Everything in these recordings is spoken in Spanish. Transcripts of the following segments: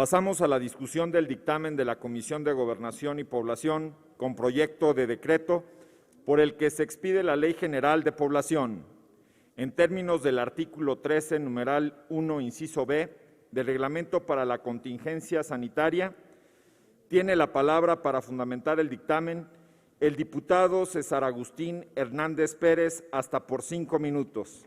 Pasamos a la discusión del dictamen de la Comisión de Gobernación y Población con proyecto de decreto por el que se expide la Ley General de Población, en términos del artículo 13, numeral 1, inciso B, del Reglamento para la Contingencia Sanitaria. Tiene la palabra para fundamentar el dictamen el diputado César Agustín Hernández Pérez, hasta por 5 minutos.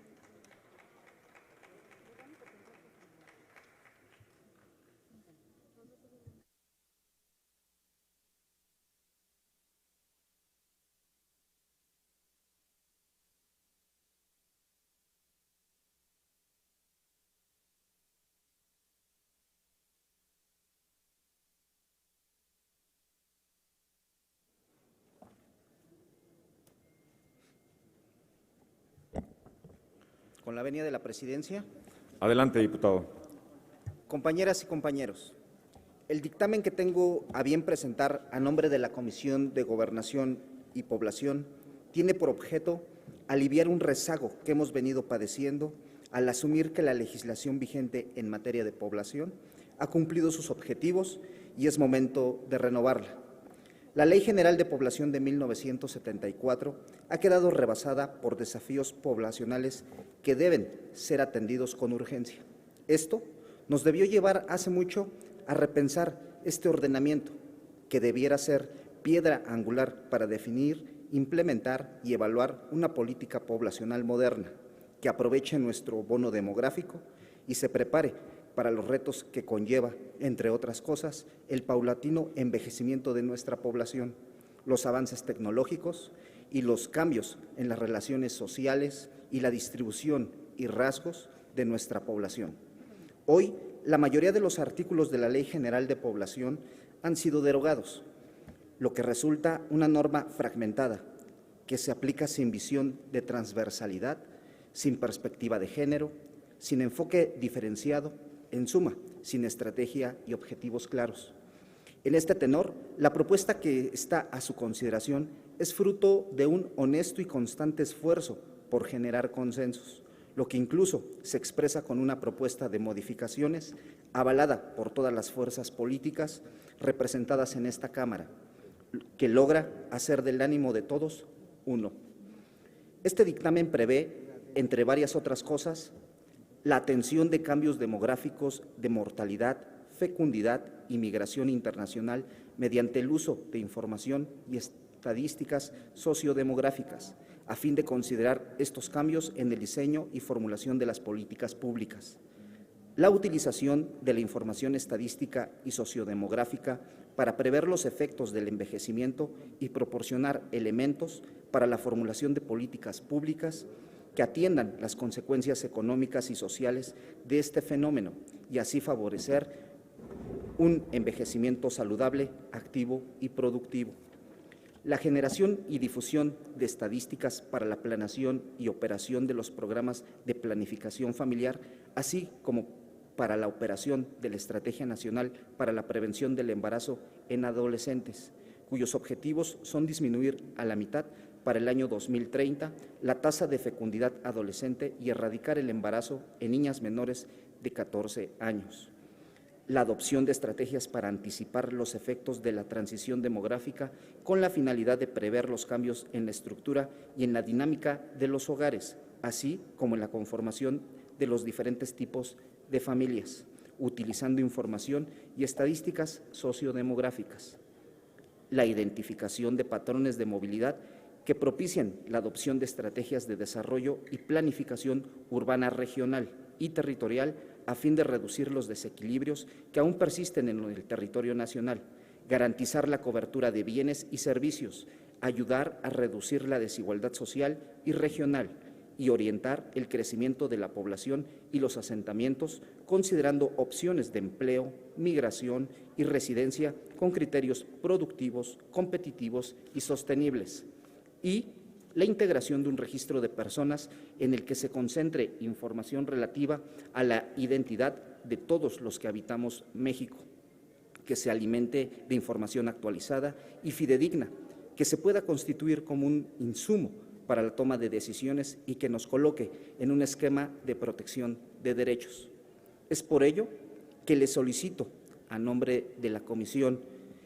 Con la venia de la presidencia. Adelante, diputado. Compañeras y compañeros, el dictamen que tengo a bien presentar a nombre de la Comisión de Gobernación y Población tiene por objeto aliviar un rezago que hemos venido padeciendo al asumir que la legislación vigente en materia de población ha cumplido sus objetivos y es momento de renovarla. La Ley General de Población de 1974 ha quedado rebasada por desafíos poblacionales que deben ser atendidos con urgencia. Esto nos debió llevar hace mucho a repensar este ordenamiento, que debiera ser piedra angular para definir, implementar y evaluar una política poblacional moderna que aproveche nuestro bono demográfico y se prepare para los retos que conlleva, entre otras cosas, el paulatino envejecimiento de nuestra población, los avances tecnológicos y los cambios en las relaciones sociales y la distribución y rasgos de nuestra población. Hoy, la mayoría de los artículos de la Ley General de Población han sido derogados, lo que resulta una norma fragmentada que se aplica sin visión de transversalidad, sin perspectiva de género, sin enfoque diferenciado, en suma, sin estrategia y objetivos claros. En este tenor, la propuesta que está a su consideración es fruto de un honesto y constante esfuerzo por generar consensos, lo que incluso se expresa con una propuesta de modificaciones avalada por todas las fuerzas políticas representadas en esta Cámara, que logra hacer del ánimo de todos uno. Este dictamen prevé, entre varias otras cosas, la atención de cambios demográficos de mortalidad, fecundidad y migración internacional mediante el uso de información y estadísticas sociodemográficas, a fin de considerar estos cambios en el diseño y formulación de las políticas públicas. La utilización de la información estadística y sociodemográfica para prever los efectos del envejecimiento y proporcionar elementos para la formulación de políticas públicas que atiendan las consecuencias económicas y sociales de este fenómeno y así favorecer un envejecimiento saludable, activo y productivo. La generación y difusión de estadísticas para la planeación y operación de los programas de planificación familiar, así como para la operación de la Estrategia Nacional para la Prevención del Embarazo en Adolescentes, cuyos objetivos son disminuir a la mitad para el año 2030 la tasa de fecundidad adolescente y erradicar el embarazo en niñas menores de 14 años. La adopción de estrategias para anticipar los efectos de la transición demográfica con la finalidad de prever los cambios en la estructura y en la dinámica de los hogares, así como en la conformación de los diferentes tipos de familias, utilizando información y estadísticas sociodemográficas. La identificación de patrones de movilidad que propicien la adopción de estrategias de desarrollo y planificación urbana regional y territorial a fin de reducir los desequilibrios que aún persisten en el territorio nacional, garantizar la cobertura de bienes y servicios, ayudar a reducir la desigualdad social y regional y orientar el crecimiento de la población y los asentamientos, considerando opciones de empleo, migración y residencia con criterios productivos, competitivos y sostenibles. Y la integración de un registro de personas en el que se concentre información relativa a la identidad de todos los que habitamos México, que se alimente de información actualizada y fidedigna, que se pueda constituir como un insumo para la toma de decisiones y que nos coloque en un esquema de protección de derechos. Es por ello que le solicito a nombre de la comisión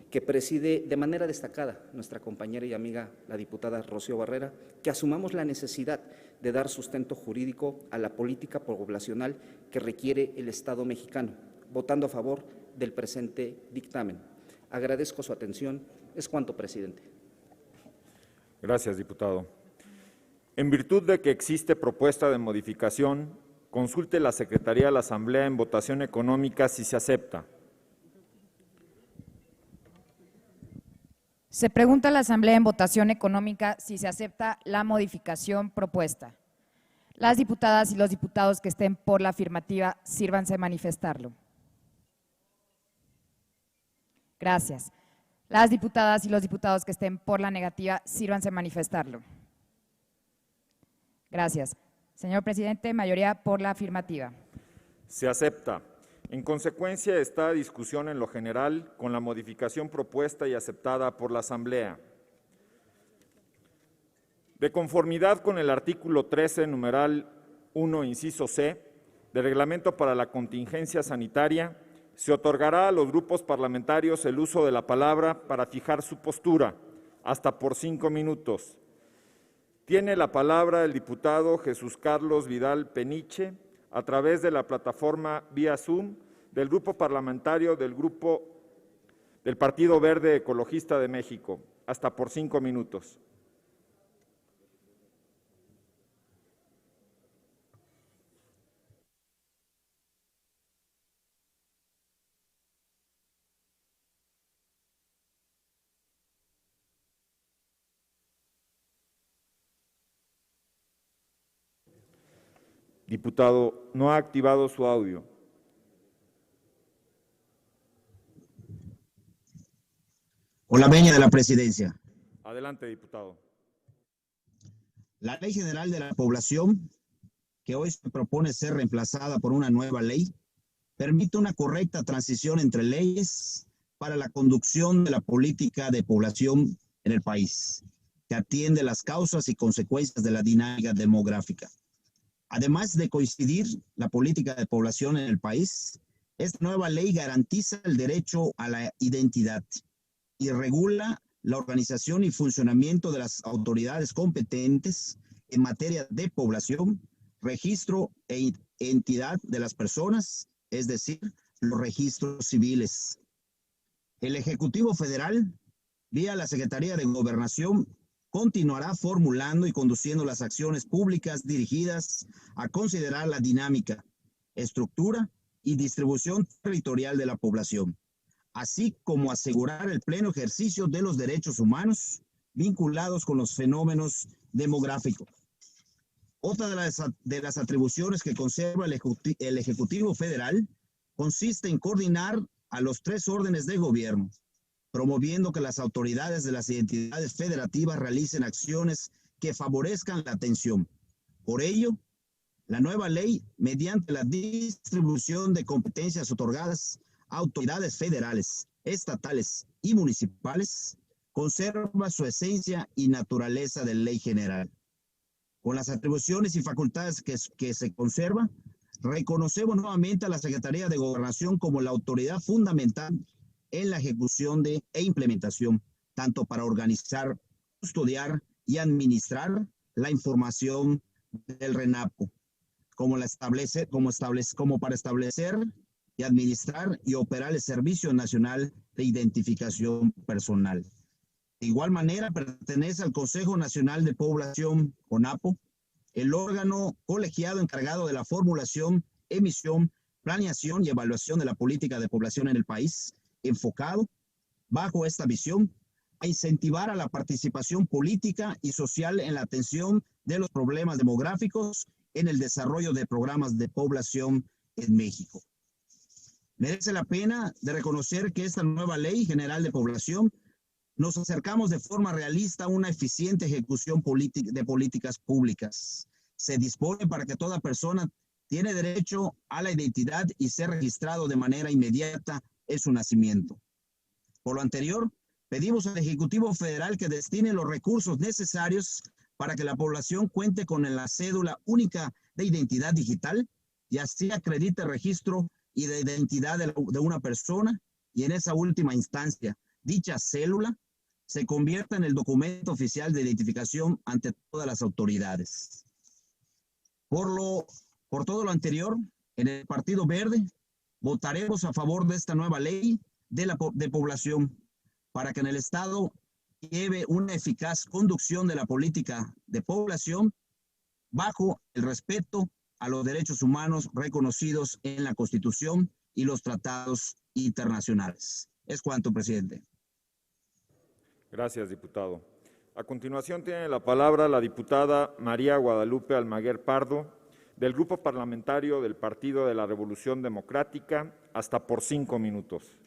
que preside de manera destacada nuestra compañera y amiga, la diputada Rocío Barrera, que asumamos la necesidad de dar sustento jurídico a la política poblacional que requiere el Estado mexicano, votando a favor del presente dictamen. Agradezco su atención. Es cuanto, presidente. Gracias, diputado. En virtud de que existe propuesta de modificación, consulte la Secretaría de la Asamblea en votación económica si se acepta. Se pregunta a la Asamblea en votación económica si se acepta la modificación propuesta. Las diputadas y los diputados que estén por la afirmativa, sírvanse a manifestarlo. Gracias. Las diputadas y los diputados que estén por la negativa, sírvanse a manifestarlo. Gracias. Señor presidente, mayoría por la afirmativa. Se acepta. En consecuencia, está a discusión en lo general con la modificación propuesta y aceptada por la Asamblea. De conformidad con el artículo 13, numeral 1, inciso C, del Reglamento para la Contingencia Sanitaria, se otorgará a los grupos parlamentarios el uso de la palabra para fijar su postura, hasta por 5 minutos. Tiene la palabra el diputado Jesús Carlos Vidal Peniche, a través de la plataforma vía Zoom del Grupo Parlamentario del Partido Verde Ecologista de México, hasta por 5 minutos. Diputado, no ha activado su audio. Con la venia de la presidencia. Adelante, diputado. La Ley General de la Población, que hoy se propone ser reemplazada por una nueva ley, permite una correcta transición entre leyes para la conducción de la política de población en el país, que atiende las causas y consecuencias de la dinámica demográfica. Además de coincidir la política de población en el país, esta nueva ley garantiza el derecho a la identidad y regula la organización y funcionamiento de las autoridades competentes en materia de población, registro e entidad de las personas, es decir, los registros civiles. El Ejecutivo Federal, vía la Secretaría de Gobernación, continuará formulando y conduciendo las acciones públicas dirigidas a considerar la dinámica, estructura y distribución territorial de la población, así como asegurar el pleno ejercicio de los derechos humanos vinculados con los fenómenos demográficos. Otra de las atribuciones que conserva el Ejecutivo Federal consiste en coordinar a los 3 órdenes de gobierno, promoviendo que las autoridades de las entidades federativas realicen acciones que favorezcan la atención. Por ello, la nueva ley, mediante la distribución de competencias otorgadas a autoridades federales, estatales y municipales, conserva su esencia y naturaleza de ley general. Con las atribuciones y facultades que se conserva, reconocemos nuevamente a la Secretaría de Gobernación como la autoridad fundamental en la ejecución e implementación, tanto para organizar, custodiar y administrar la información del RENAPO, como para establecer y administrar y operar el Servicio Nacional de Identificación Personal. De igual manera, pertenece al Consejo Nacional de Población, CONAPO, el órgano colegiado encargado de la formulación, emisión, planeación y evaluación de la política de población en el país, enfocado, bajo esta visión, a incentivar a la participación política y social en la atención de los problemas demográficos en el desarrollo de programas de población en México. Merece la pena de reconocer que esta nueva Ley General de Población nos acercamos de forma realista a una eficiente ejecución de políticas públicas. Se dispone para que toda persona tiene derecho a la identidad y ser registrado de manera inmediata en su nacimiento. Por lo anterior, pedimos al Ejecutivo Federal que destine los recursos necesarios para que la población cuente con la cédula única de identidad digital y así acredite el registro y de identidad de una persona y en esa última instancia, dicha célula se convierta en el documento oficial de identificación ante todas las autoridades. Por todo lo anterior, en el Partido Verde votaremos a favor de esta nueva ley de población para que en el Estado lleve una eficaz conducción de la política de población bajo el respeto a los derechos humanos reconocidos en la Constitución y los tratados internacionales. Es cuanto, presidente. Gracias, diputado. A continuación tiene la palabra la diputada María Guadalupe Almaguer Pardo, del Grupo Parlamentario del Partido de la Revolución Democrática, hasta por 5 minutos.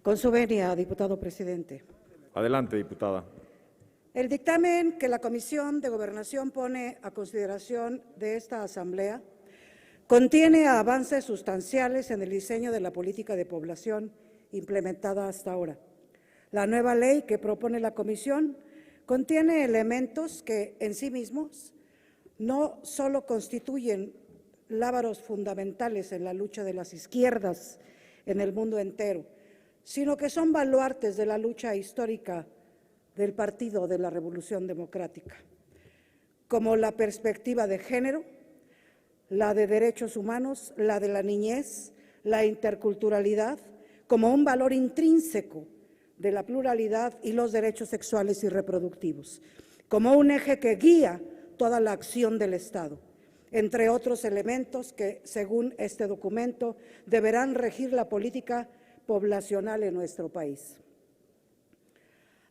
Con su venia, diputado presidente. Adelante, diputada. El dictamen que la Comisión de Gobernación pone a consideración de esta Asamblea contiene avances sustanciales en el diseño de la política de población implementada hasta ahora. La nueva ley que propone la Comisión contiene elementos que en sí mismos no solo constituyen lábaros fundamentales en la lucha de las izquierdas en el mundo entero, sino que son baluartes de la lucha histórica del Partido de la Revolución Democrática, como la perspectiva de género, la de derechos humanos, la de la niñez, la interculturalidad, como un valor intrínseco de la pluralidad y los derechos sexuales y reproductivos, como un eje que guía toda la acción del Estado, entre otros elementos que, según este documento, deberán regir la política poblacional en nuestro país.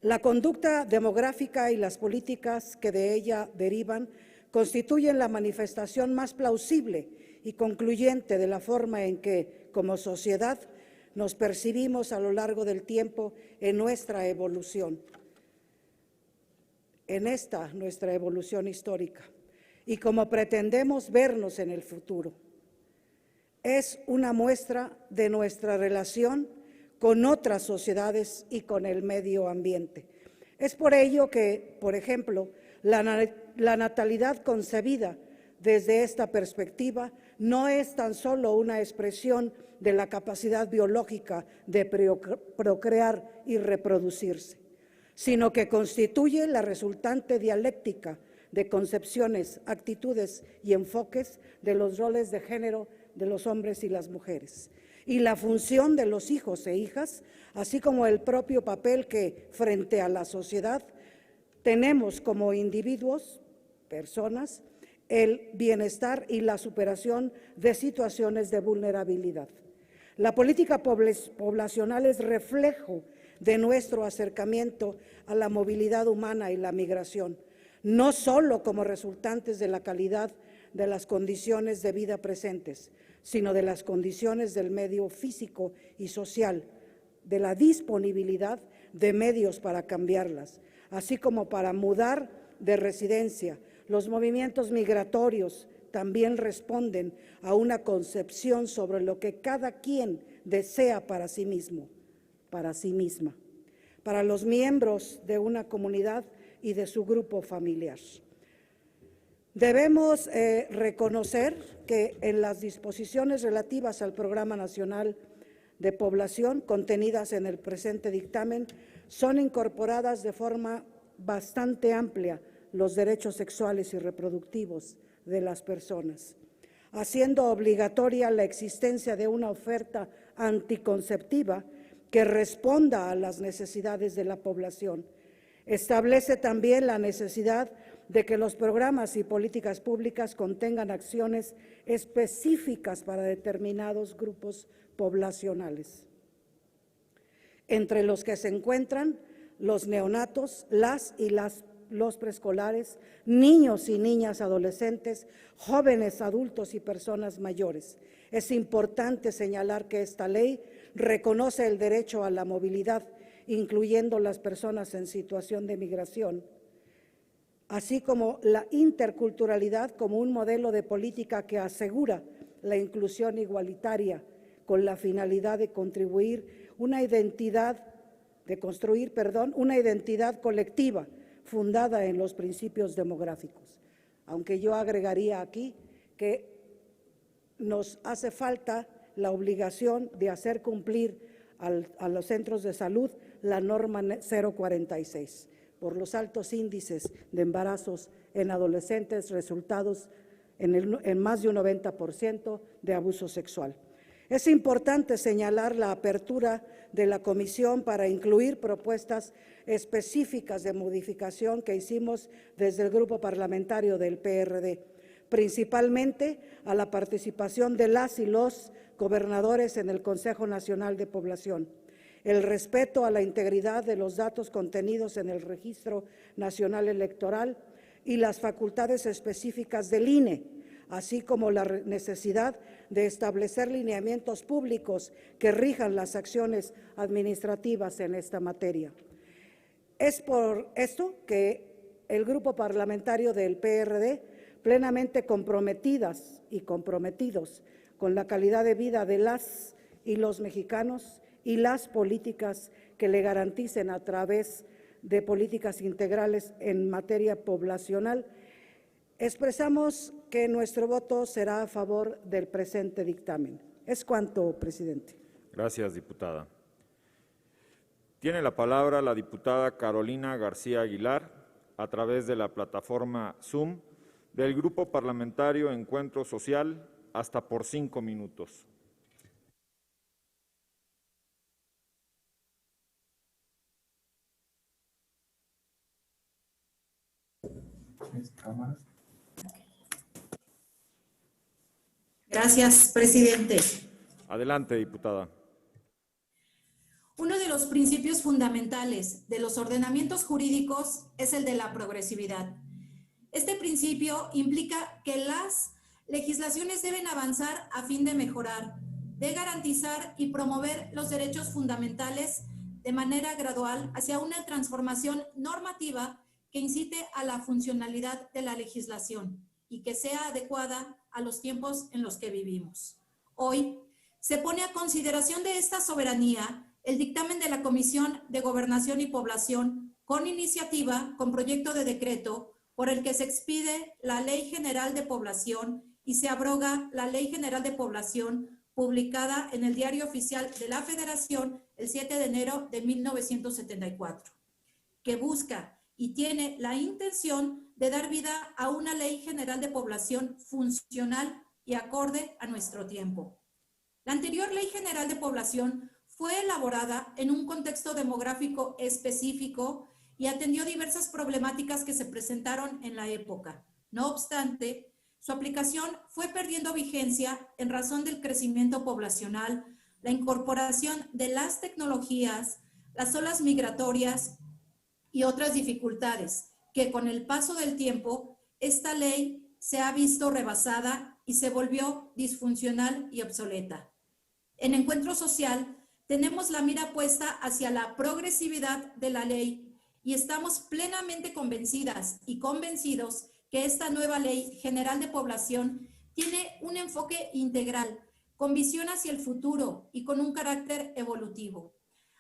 La conducta demográfica y las políticas que de ella derivan constituyen la manifestación más plausible y concluyente de la forma en que, como sociedad, nos percibimos a lo largo del tiempo en nuestra evolución, en esta nuestra evolución histórica, y como pretendemos vernos en el futuro. Es una muestra de nuestra relación con otras sociedades y con el medio ambiente. Es por ello que, por ejemplo, la natalidad concebida desde esta perspectiva no es tan solo una expresión de la capacidad biológica de procrear y reproducirse, sino que constituye la resultante dialéctica de concepciones, actitudes y enfoques de los roles de género de los hombres y las mujeres, y la función de los hijos e hijas, así como el propio papel que, frente a la sociedad, tenemos como individuos, personas, el bienestar y la superación de situaciones de vulnerabilidad. La política poblacional es reflejo de nuestro acercamiento a la movilidad humana y la migración, no solo como resultantes de la calidad de las condiciones de vida presentes, sino de las condiciones del medio físico y social, de la disponibilidad de medios para cambiarlas, así como para mudar de residencia. Los movimientos migratorios también responden a una concepción sobre lo que cada quien desea para sí mismo, para sí misma, para los miembros de una comunidad y de su grupo familiar. Debemos reconocer que en las disposiciones relativas al Programa Nacional de Población contenidas en el presente dictamen son incorporadas de forma bastante amplia los derechos sexuales y reproductivos de las personas, haciendo obligatoria la existencia de una oferta anticonceptiva que responda a las necesidades de la población. Establece también la necesidad de que los programas y políticas públicas contengan acciones específicas para determinados grupos poblacionales, entre los que se encuentran los neonatos, los preescolares, niños y niñas adolescentes, jóvenes adultos y personas mayores. Es importante señalar que esta ley reconoce el derecho a la movilidad, incluyendo las personas en situación de migración, así como la interculturalidad como un modelo de política que asegura la inclusión igualitaria con la finalidad de construir una identidad colectiva fundada en los principios demográficos. Aunque yo agregaría aquí que nos hace falta la obligación de hacer cumplir a los centros de salud la norma 046 por los altos índices de embarazos en adolescentes resultados en más de un 90% de abuso sexual. Es importante señalar la apertura de la comisión para incluir propuestas específicas de modificación que hicimos desde el grupo parlamentario del PRD, principalmente a la participación de las y los gobernadores en el Consejo Nacional de Población, el respeto a la integridad de los datos contenidos en el Registro Nacional Electoral y las facultades específicas del INE, así como la necesidad de establecer lineamientos públicos que rijan las acciones administrativas en esta materia. Es por esto que el grupo parlamentario del PRD, plenamente comprometidas y comprometidos con la calidad de vida de las y los mexicanos y las políticas que le garanticen a través de políticas integrales en materia poblacional, expresamos que nuestro voto será a favor del presente dictamen. Es cuanto, presidente. Gracias, diputada. Tiene la palabra la diputada Carolina García Aguilar, a través de la plataforma Zoom del Grupo Parlamentario Encuentro Social, hasta por 5 minutos. Gracias, presidente. Adelante, diputada. Uno de los principios fundamentales de los ordenamientos jurídicos es el de la progresividad. Este principio implica que las legislaciones deben avanzar a fin de mejorar, de garantizar y promover los derechos fundamentales de manera gradual hacia una transformación normativa que incite a la funcionalidad de la legislación y que sea adecuada a los tiempos en los que vivimos. Hoy se pone a consideración de esta soberanía el dictamen de la Comisión de Gobernación y Población con iniciativa, con proyecto de decreto, por el que se expide la Ley General de Población y se abroga la Ley General de Población publicada en el Diario Oficial de la Federación el 7 de enero de 1974, que busca y tiene la intención de dar vida a una Ley General de Población funcional y acorde a nuestro tiempo. La anterior Ley General de Población fue elaborada en un contexto demográfico específico y atendió diversas problemáticas que se presentaron en la época. No obstante, su aplicación fue perdiendo vigencia en razón del crecimiento poblacional, la incorporación de las tecnologías, las olas migratorias y otras dificultades que con el paso del tiempo esta ley se ha visto rebasada y se volvió disfuncional y obsoleta. En Encuentro Social tenemos la mira puesta hacia la progresividad de la ley y estamos plenamente convencidas y convencidos que esta nueva Ley General de Población tiene un enfoque integral, con visión hacia el futuro y con un carácter evolutivo.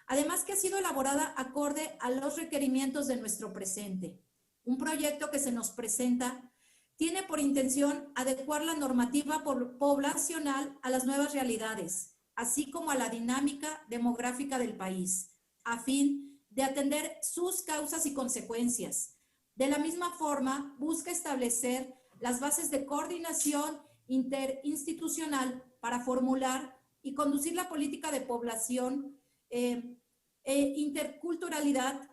Además que ha sido elaborada acorde a los requerimientos de nuestro presente. Un proyecto que se nos presenta tiene por intención adecuar la normativa poblacional a las nuevas realidades, así como a la dinámica demográfica del país, a fin de atender sus causas y consecuencias. De la misma forma, busca establecer las bases de coordinación interinstitucional para formular y conducir la política de población e interculturalidad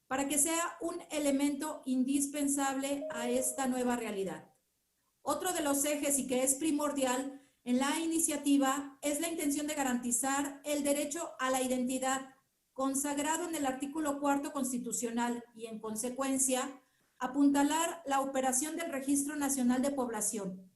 para que sea un elemento indispensable a esta nueva realidad. Otro de los ejes y que es primordial en la iniciativa es la intención de garantizar el derecho a la identidad consagrado en el artículo 4 constitucional y, en consecuencia, apuntalar la operación del Registro Nacional de Población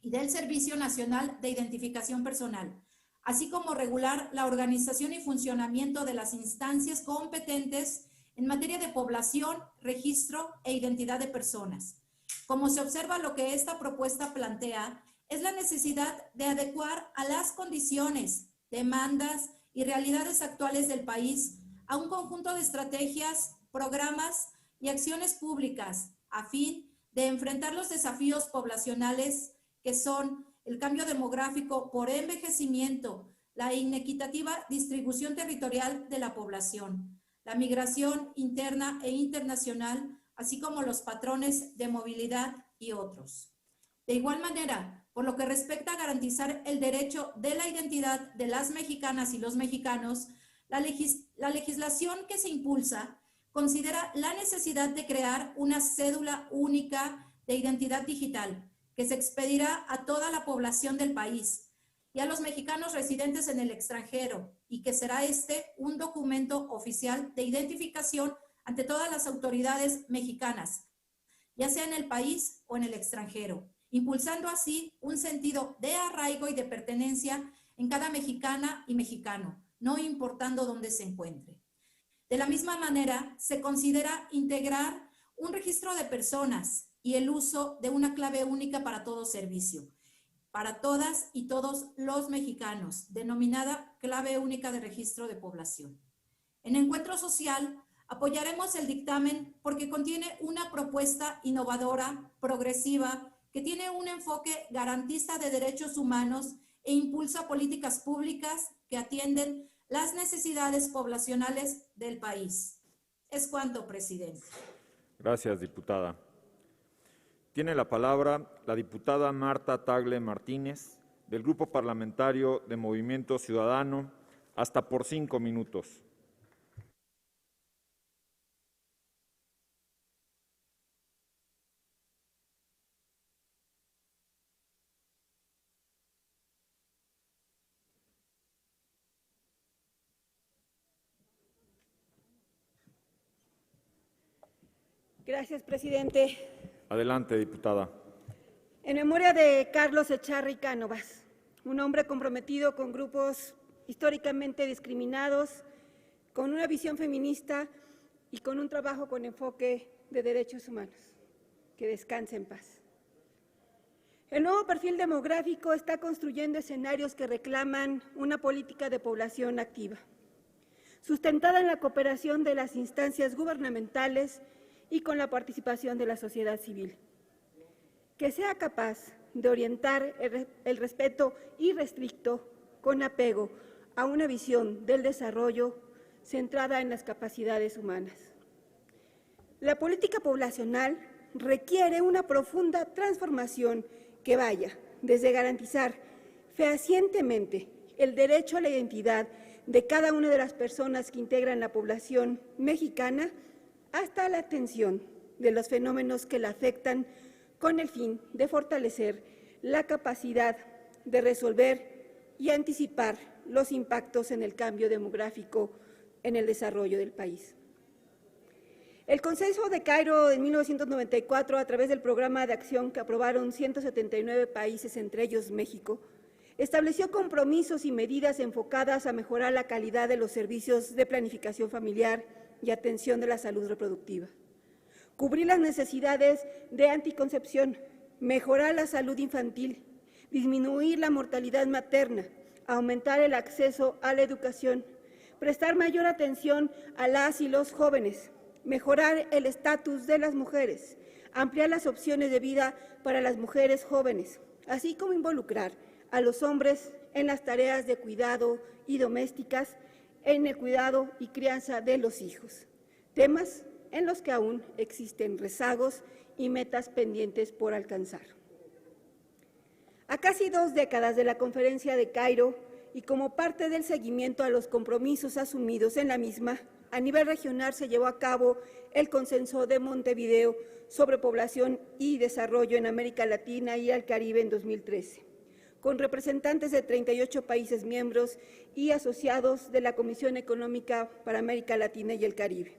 y del Servicio Nacional de Identificación Personal, así como regular la organización y funcionamiento de las instancias competentes en materia de población, registro e identidad de personas. Como se observa, lo que esta propuesta plantea es la necesidad de adecuar a las condiciones, demandas y realidades actuales del país a un conjunto de estrategias, programas y acciones públicas a fin de enfrentar los desafíos poblacionales que son el cambio demográfico por envejecimiento, la inequitativa distribución territorial de la población, la migración interna e internacional, así como los patrones de movilidad y otros. De igual manera, por lo que respecta a garantizar el derecho de la identidad de las mexicanas y los mexicanos, la legislación que se impulsa considera la necesidad de crear una cédula única de identidad digital que se expedirá a toda la población del país y a los mexicanos residentes en el extranjero, y que será un documento oficial de identificación ante todas las autoridades mexicanas, ya sea en el país o en el extranjero, impulsando así un sentido de arraigo y de pertenencia en cada mexicana y mexicano, no importando dónde se encuentre. De la misma manera, se considera integrar un registro de personas y el uso de una clave única para todo servicio, para todas y todos los mexicanos, denominada Clave Única de Registro de Población. En Encuentro Social, apoyaremos el dictamen porque contiene una propuesta innovadora, progresiva, que tiene un enfoque garantista de derechos humanos e impulsa políticas públicas que atienden las necesidades poblacionales del país. Es cuanto, presidente. Gracias, diputada. Tiene la palabra la diputada Marta Tagle Martínez, del Grupo Parlamentario de Movimiento Ciudadano, hasta por 5 minutos. Gracias, presidente. Adelante, diputada. En memoria de Carlos Echarri Cánovas, un hombre comprometido con grupos históricamente discriminados, con una visión feminista y con un trabajo con enfoque de derechos humanos. Que descanse en paz. El nuevo perfil demográfico está construyendo escenarios que reclaman una política de población activa, sustentada en la cooperación de las instancias gubernamentales y con la participación de la sociedad civil, que sea capaz de orientar el respeto irrestricto con apego a una visión del desarrollo centrada en las capacidades humanas. La política poblacional requiere una profunda transformación que vaya desde garantizar fehacientemente el derecho a la identidad de cada una de las personas que integran la población mexicana hasta la atención de los fenómenos que la afectan con el fin de fortalecer la capacidad de resolver y anticipar los impactos en el cambio demográfico en el desarrollo del país. El Consenso de Cairo de 1994, a través del programa de acción que aprobaron 179 países, entre ellos México, estableció compromisos y medidas enfocadas a mejorar la calidad de los servicios de planificación familiar y atención de la salud reproductiva, cubrir las necesidades de anticoncepción, mejorar la salud infantil, disminuir la mortalidad materna, aumentar el acceso a la educación, prestar mayor atención a las y los jóvenes, mejorar el estatus de las mujeres, ampliar las opciones de vida para las mujeres jóvenes, así como involucrar a los hombres en las tareas de cuidado y domésticas, en el cuidado y crianza de los hijos, temas en los que aún existen rezagos y metas pendientes por alcanzar. A casi 2 décadas de la Conferencia de Cairo y como parte del seguimiento a los compromisos asumidos en la misma, a nivel regional se llevó a cabo el Consenso de Montevideo sobre población y desarrollo en América Latina y el Caribe en 2013. Con representantes de 38 países miembros y asociados de la Comisión Económica para América Latina y el Caribe,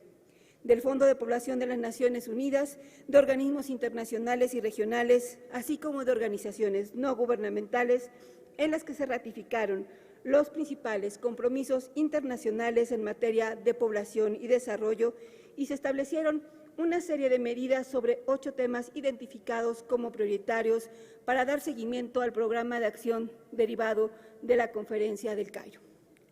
del Fondo de Población de las Naciones Unidas, de organismos internacionales y regionales, así como de organizaciones no gubernamentales, en las que se ratificaron los principales compromisos internacionales en materia de población y desarrollo y se establecieron una serie de medidas sobre 8 temas identificados como prioritarios para dar seguimiento al programa de acción derivado de la Conferencia del Cayo.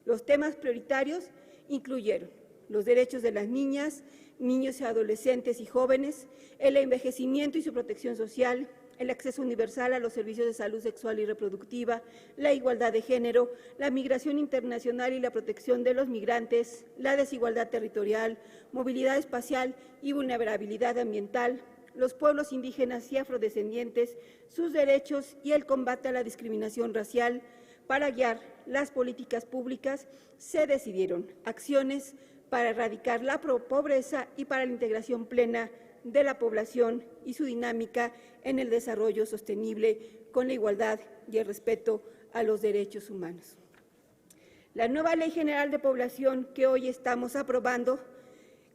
Los temas prioritarios incluyeron los derechos de las niñas, niños y adolescentes y jóvenes, el envejecimiento y su protección social, el acceso universal a los servicios de salud sexual y reproductiva, la igualdad de género, la migración internacional y la protección de los migrantes, la desigualdad territorial, movilidad espacial y vulnerabilidad ambiental, los pueblos indígenas y afrodescendientes, sus derechos y el combate a la discriminación racial. Para guiar las políticas públicas se decidieron acciones para erradicar la pobreza y para la integración plena de la población y su dinámica en el desarrollo sostenible con la igualdad y el respeto a los derechos humanos. La nueva Ley General de Población que hoy estamos aprobando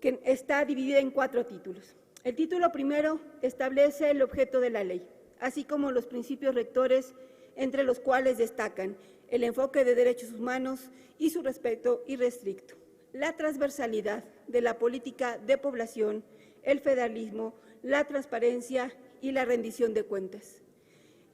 que está dividida en 4 títulos. El título primero establece el objeto de la ley, así como los principios rectores, entre los cuales destacan el enfoque de derechos humanos y su respeto irrestricto, la transversalidad de la política de población, el federalismo, la transparencia y la rendición de cuentas,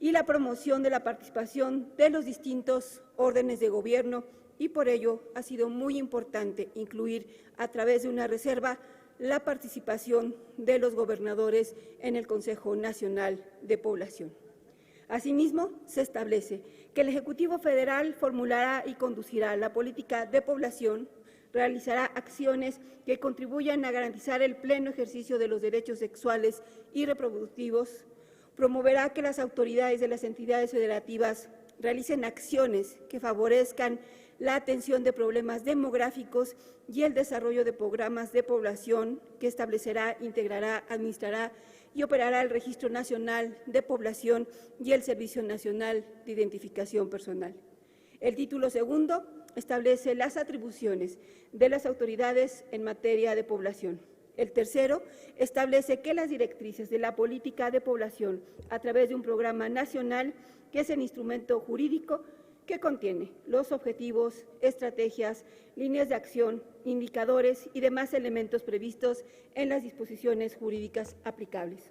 y la promoción de la participación de los distintos órdenes de gobierno, y por ello ha sido muy importante incluir a través de una reserva la participación de los gobernadores en el Consejo Nacional de Población. Asimismo, se establece que el Ejecutivo Federal formulará y conducirá la política de población, realizará acciones que contribuyan a garantizar el pleno ejercicio de los derechos sexuales y reproductivos, promoverá que las autoridades de las entidades federativas realicen acciones que favorezcan la atención de problemas demográficos y el desarrollo de programas de población que establecerá, integrará, administrará y operará el Registro Nacional de Población y el Servicio Nacional de Identificación Personal. El título segundo establece las atribuciones de las autoridades en materia de población. El tercero establece que las directrices de la política de población a través de un programa nacional, que es el instrumento jurídico que contiene los objetivos, estrategias, líneas de acción, indicadores y demás elementos previstos en las disposiciones jurídicas aplicables.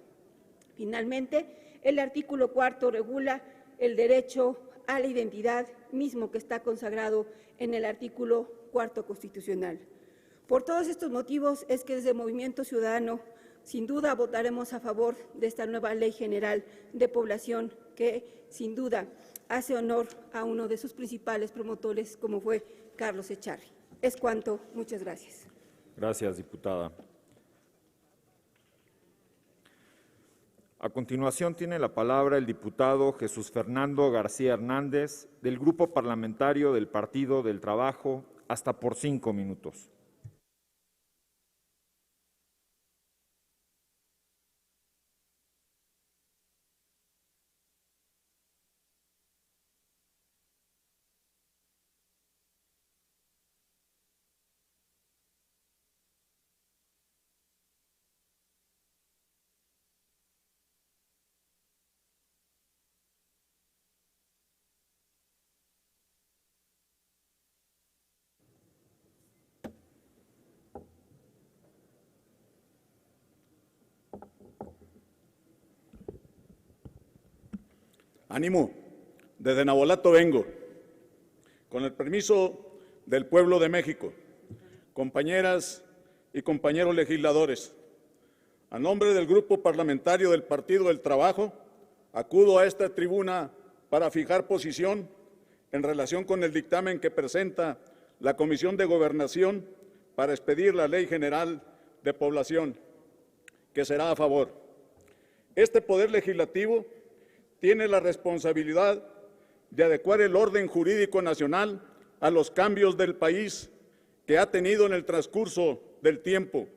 Finalmente, el artículo 4 regula el derecho a la identidad, mismo que está consagrado en el artículo 4 constitucional. Por todos estos motivos es que desde Movimiento Ciudadano, sin duda, votaremos a favor de esta nueva Ley General de Población que, sin duda, hace honor a uno de sus principales promotores, como fue Carlos Echarri. Es cuanto. Muchas gracias. Gracias, diputada. A continuación tiene la palabra el diputado Jesús Fernando García Hernández, del Grupo Parlamentario del Partido del Trabajo, hasta por 5 minutos. Ánimo, desde Nabolato vengo. Con el permiso del pueblo de México, compañeras y compañeros legisladores, a nombre del Grupo Parlamentario del Partido del Trabajo, acudo a esta tribuna para fijar posición en relación con el dictamen que presenta la Comisión de Gobernación para expedir la Ley General de Población, que será a favor. Este Poder Legislativo tiene la responsabilidad de adecuar el orden jurídico nacional a los cambios del país que ha tenido en el transcurso del tiempo.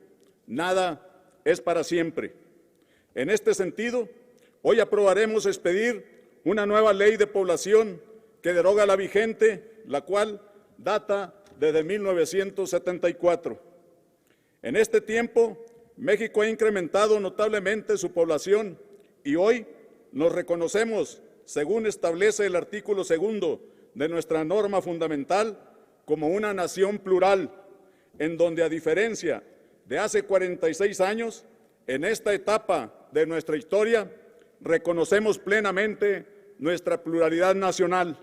Nada es para siempre. En este sentido, hoy aprobaremos expedir una nueva ley de población que deroga la vigente, la cual data desde 1974. En este tiempo, México ha incrementado notablemente su población y hoy nos reconocemos, según establece el artículo 2 de nuestra norma fundamental como una nación plural, en donde, a diferencia de hace 46 años, en esta etapa de nuestra historia, reconocemos plenamente nuestra pluralidad nacional.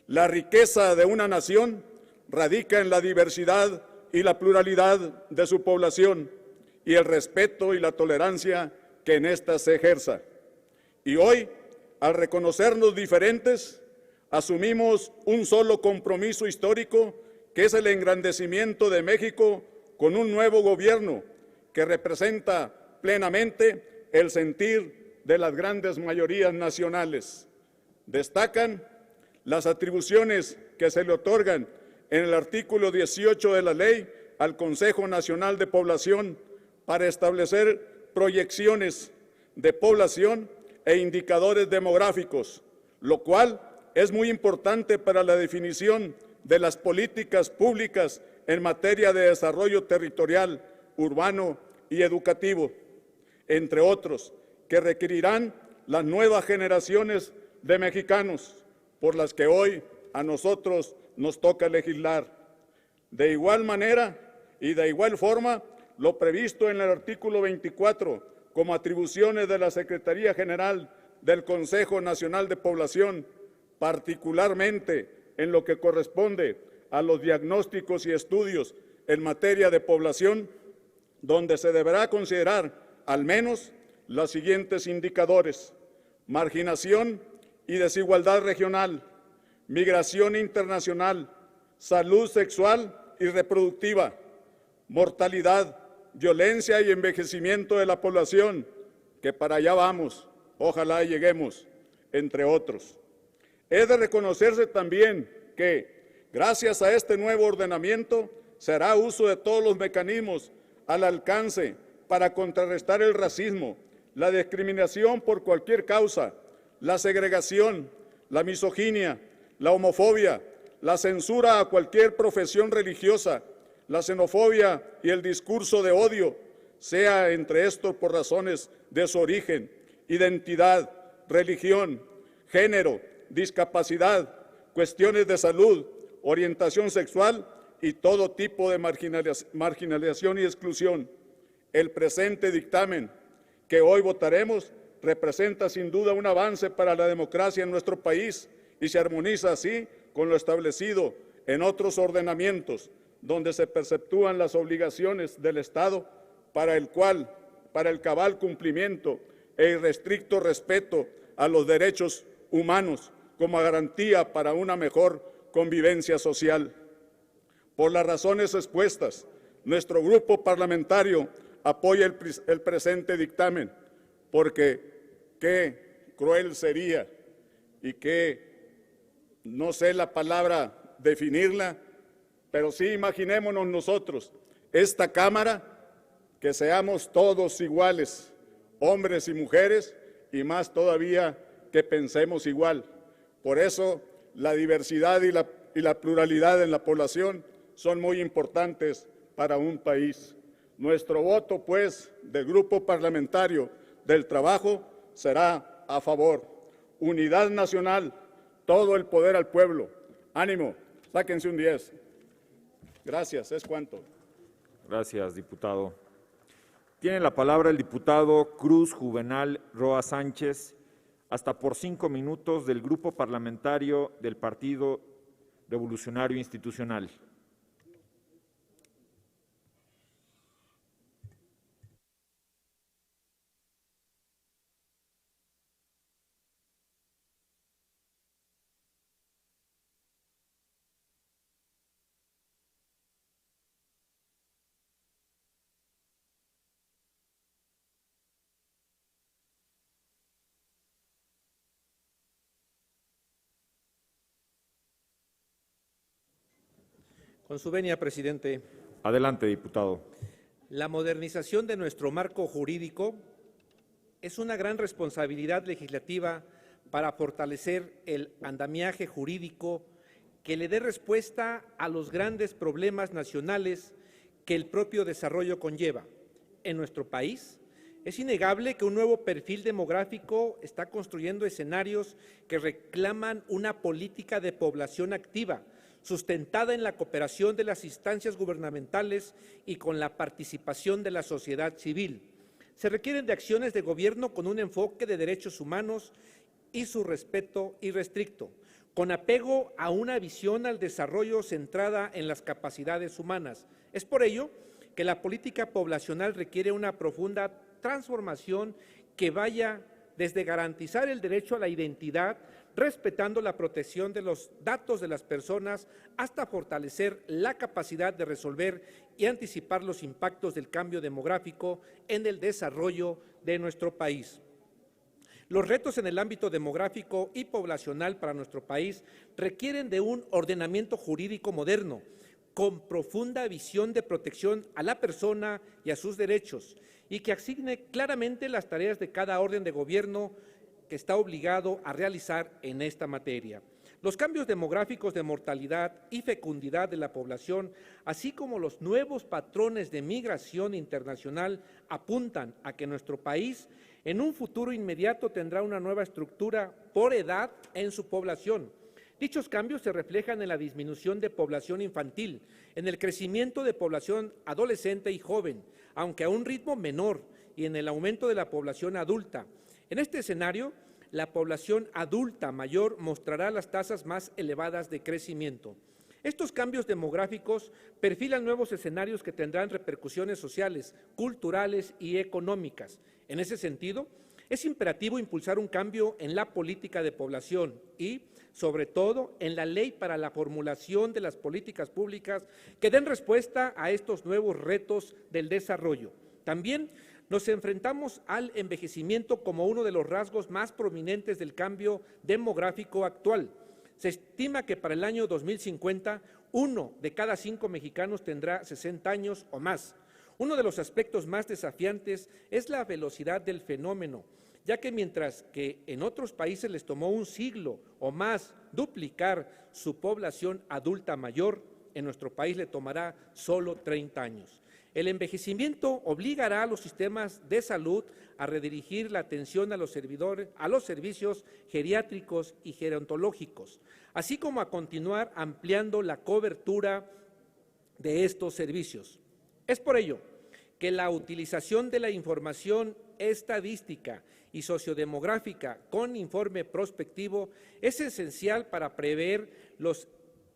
La riqueza de una nación radica en la diversidad y la pluralidad de su población y el respeto y la tolerancia que en ésta se ejerza. Y hoy, al reconocernos diferentes, asumimos un solo compromiso histórico, que es el engrandecimiento de México con un nuevo gobierno que representa plenamente el sentir de las grandes mayorías nacionales. Destacan las atribuciones que se le otorgan en el artículo 18 de la ley al Consejo Nacional de Población para establecer proyecciones de población e indicadores demográficos, lo cual es muy importante para la definición de las políticas públicas en materia de desarrollo territorial, urbano y educativo, entre otros, que requerirán las nuevas generaciones de mexicanos, por las que hoy a nosotros nos toca legislar. De igual manera y de igual forma, lo previsto en el artículo 24 como atribuciones de la Secretaría General del Consejo Nacional de Población, particularmente en lo que corresponde a los diagnósticos y estudios en materia de población, donde se deberá considerar al menos los siguientes indicadores: marginación y desigualdad regional, migración internacional, salud sexual y reproductiva, mortalidad, violencia y envejecimiento de la población, que para allá vamos, ojalá lleguemos, entre otros. Es de reconocerse también que, gracias a este nuevo ordenamiento, se hará uso de todos los mecanismos al alcance para contrarrestar el racismo, la discriminación por cualquier causa, la segregación, la misoginia, la homofobia, la censura a cualquier profesión religiosa, la xenofobia y el discurso de odio, sea entre estos por razones de su origen, identidad, religión, género, discapacidad, cuestiones de salud, orientación sexual y todo tipo de marginalización y exclusión. El presente dictamen que hoy votaremos representa sin duda un avance para la democracia en nuestro país y se armoniza así con lo establecido en otros ordenamientos, donde se perceptúan las obligaciones del Estado para el cabal cumplimiento e irrestricto respeto a los derechos humanos como garantía para una mejor convivencia social. Por las razones expuestas, nuestro grupo parlamentario apoya el presente dictamen, porque qué cruel sería y no sé la palabra definirla, pero sí imaginémonos nosotros, esta Cámara, que seamos todos iguales, hombres y mujeres, y más todavía que pensemos igual. Por eso la diversidad y la pluralidad en la población son muy importantes para un país. Nuestro voto, pues, del Grupo Parlamentario del Trabajo será a favor. Unidad nacional, todo el poder al pueblo. Ánimo, sáquense un 10. Gracias, es cuanto. Gracias, diputado. Tiene la palabra el diputado Cruz Juvenal Roa Sánchez, hasta por 5 minutos, del Grupo Parlamentario del Partido Revolucionario Institucional. Con su venia, presidente. Adelante, diputado. La modernización de nuestro marco jurídico es una gran responsabilidad legislativa para fortalecer el andamiaje jurídico que le dé respuesta a los grandes problemas nacionales que el propio desarrollo conlleva en nuestro país, Es innegable que un nuevo perfil demográfico está construyendo escenarios que reclaman una política de población activa, sustentada en la cooperación de las instancias gubernamentales y con la participación de la sociedad civil. Se requieren de acciones de gobierno con un enfoque de derechos humanos y su respeto irrestricto, con apego a una visión al desarrollo centrada en las capacidades humanas. Es por ello que la política poblacional requiere una profunda transformación que vaya desde garantizar el derecho a la identidad, respetando la protección de los datos de las personas, hasta fortalecer la capacidad de resolver y anticipar los impactos del cambio demográfico en el desarrollo de nuestro país. Los retos en el ámbito demográfico y poblacional para nuestro país requieren de un ordenamiento jurídico moderno, con profunda visión de protección a la persona y a sus derechos, y que asigne claramente las tareas de cada orden de gobierno que está obligado a realizar en esta materia. Los cambios demográficos de mortalidad y fecundidad de la población, así como los nuevos patrones de migración internacional, apuntan a que nuestro país en un futuro inmediato tendrá una nueva estructura por edad en su población. Dichos cambios se reflejan en la disminución de población infantil, en el crecimiento de población adolescente y joven, aunque a un ritmo menor, y en el aumento de la población adulta. En este escenario, la población adulta mayor mostrará las tasas más elevadas de crecimiento. Estos cambios demográficos perfilan nuevos escenarios que tendrán repercusiones sociales, culturales y económicas. En ese sentido, es imperativo impulsar un cambio en la política de población y, sobre todo, en la ley para la formulación de las políticas públicas que den respuesta a estos nuevos retos del desarrollo. También nos enfrentamos al envejecimiento como uno de los rasgos más prominentes del cambio demográfico actual. Se estima que para el año 2050, 1 de cada 5 mexicanos tendrá 60 años o más. Uno de los aspectos más desafiantes es la velocidad del fenómeno, ya que mientras que en otros países les tomó un siglo o más duplicar su población adulta mayor, en nuestro país le tomará solo 30 años. El envejecimiento obligará a los sistemas de salud a redirigir la atención a los servicios geriátricos y gerontológicos, así como a continuar ampliando la cobertura de estos servicios. Es por ello que la utilización de la información estadística y sociodemográfica con informe prospectivo es esencial para prever los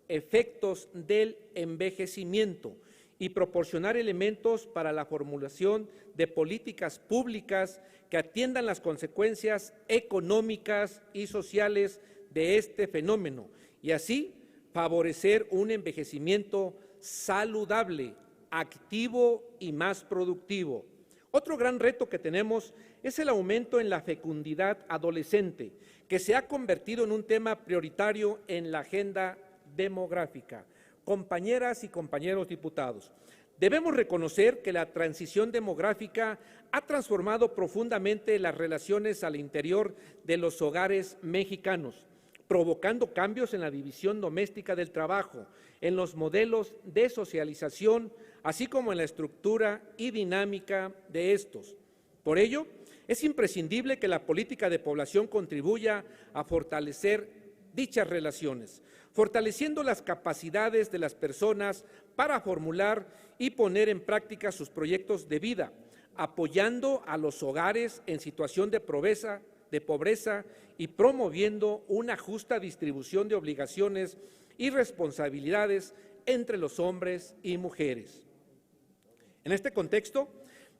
efectos del envejecimiento y proporcionar elementos para la formulación de políticas públicas que atiendan las consecuencias económicas y sociales de este fenómeno y así favorecer un envejecimiento saludable, activo y más productivo. Otro gran reto que tenemos es el aumento en la fecundidad adolescente, que se ha convertido en un tema prioritario en la agenda demográfica. Compañeras y compañeros diputados, debemos reconocer que la transición demográfica ha transformado profundamente las relaciones al interior de los hogares mexicanos, provocando cambios en la división doméstica del trabajo, en los modelos de socialización, así como en la estructura y dinámica de estos. Por ello, es imprescindible que la política de población contribuya a fortalecer dichas relaciones, fortaleciendo las capacidades de las personas para formular y poner en práctica sus proyectos de vida, apoyando a los hogares en situación de pobreza y promoviendo una justa distribución de obligaciones y responsabilidades entre los hombres y mujeres. En este contexto,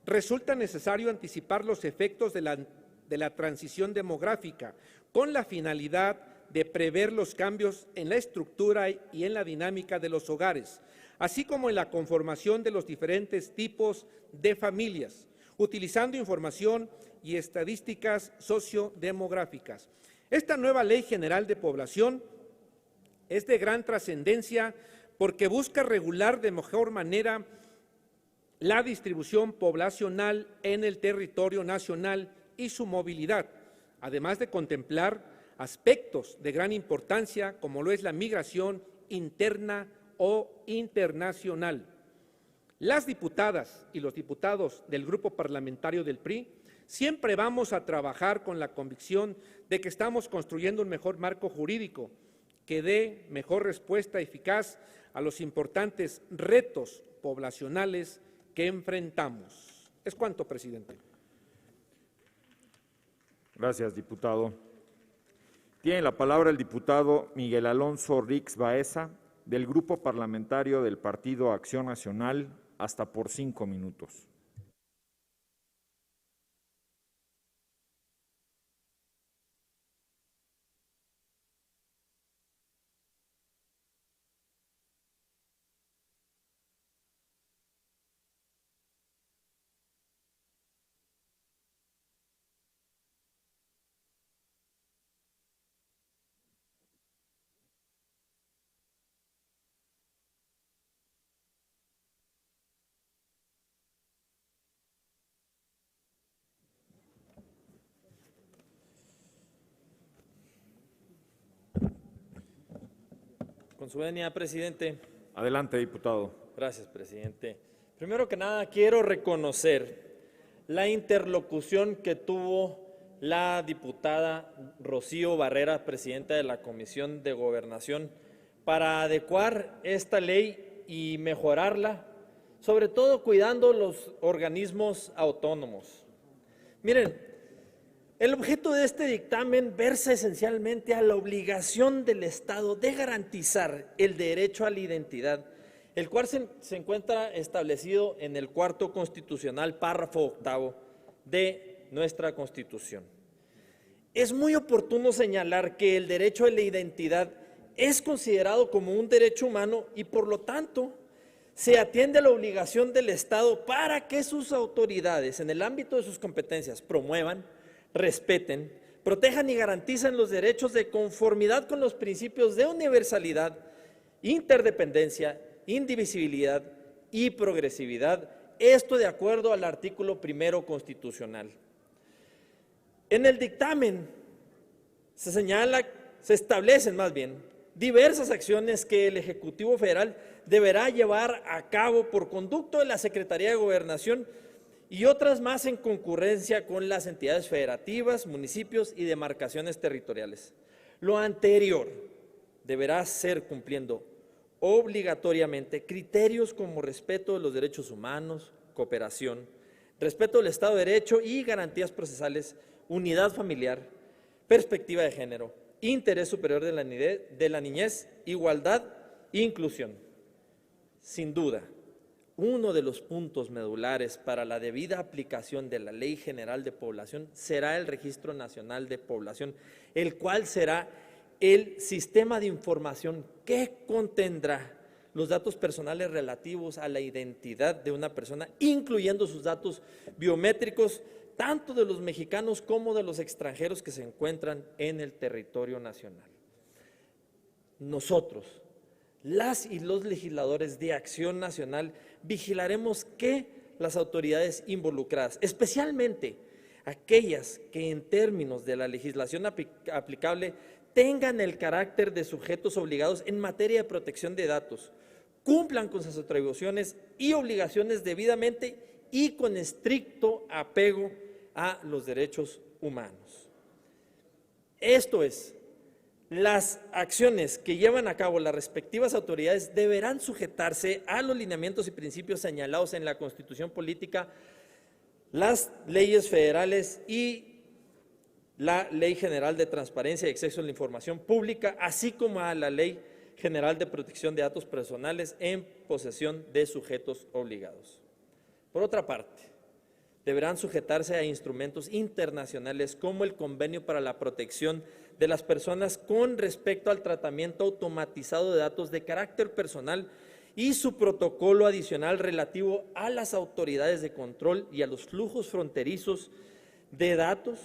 resulta necesario anticipar los efectos de la transición demográfica con la finalidad de prever los cambios en la estructura y en la dinámica de los hogares, así como en la conformación de los diferentes tipos de familias, utilizando información y estadísticas sociodemográficas. Esta nueva Ley General de Población es de gran trascendencia porque busca regular de mejor manera la distribución poblacional en el territorio nacional y su movilidad, además de contemplar aspectos de gran importancia como lo es la migración interna o internacional. Las diputadas y los diputados del grupo parlamentario del PRI siempre vamos a trabajar con la convicción de que estamos construyendo un mejor marco jurídico que dé mejor respuesta eficaz a los importantes retos poblacionales que enfrentamos. Es cuanto, presidente. Gracias, diputado. Tiene la palabra el diputado Miguel Alonso Rix Baeza, del Grupo Parlamentario del Partido Acción Nacional, hasta por 5 minutos. Con su venia, presidente. Adelante, diputado. Gracias, presidente. Primero que nada, quiero reconocer la interlocución que tuvo la diputada Rocío Barrera, presidenta de la Comisión de Gobernación, para adecuar esta ley y mejorarla, sobre todo cuidando los organismos autónomos. Miren, el objeto de este dictamen versa esencialmente a la obligación del Estado de garantizar el derecho a la identidad, el cual se encuentra establecido en el 4º constitucional, párrafo 8º de nuestra Constitución. Es muy oportuno señalar que el derecho a la identidad es considerado como un derecho humano y por lo tanto se atiende a la obligación del Estado para que sus autoridades en el ámbito de sus competencias promuevan, respeten, protejan y garanticen los derechos de conformidad con los principios de universalidad, interdependencia, indivisibilidad y progresividad, esto de acuerdo al artículo 1º constitucional. En el dictamen se establecen más bien diversas acciones que el Ejecutivo Federal deberá llevar a cabo por conducto de la Secretaría de Gobernación y otras más en concurrencia con las entidades federativas, municipios y demarcaciones territoriales. Lo anterior deberá ser cumpliendo obligatoriamente criterios como respeto de los derechos humanos, cooperación, respeto del Estado de Derecho y garantías procesales, unidad familiar, perspectiva de género, interés superior de la niñez, igualdad e inclusión. Sin duda, uno de los puntos medulares para la debida aplicación de la Ley General de Población será el Registro Nacional de Población, el cual será el sistema de información que contendrá los datos personales relativos a la identidad de una persona, incluyendo sus datos biométricos, tanto de los mexicanos como de los extranjeros que se encuentran en el territorio nacional. Nosotros, las y los legisladores de Acción Nacional, vigilaremos que las autoridades involucradas, especialmente aquellas que en términos de la legislación aplicable tengan el carácter de sujetos obligados en materia de protección de datos, cumplan con sus atribuciones y obligaciones debidamente y con estricto apego a los derechos humanos. Esto es, las acciones que llevan a cabo las respectivas autoridades deberán sujetarse a los lineamientos y principios señalados en la Constitución Política, las leyes federales y la Ley General de Transparencia y Acceso a la Información Pública, así como a la Ley General de Protección de Datos Personales en posesión de sujetos obligados. Por otra parte, deberán sujetarse a instrumentos internacionales como el Convenio para la Protección de las Personas con respecto al tratamiento automatizado de datos de carácter personal y su protocolo adicional relativo a las autoridades de control y a los flujos fronterizos de datos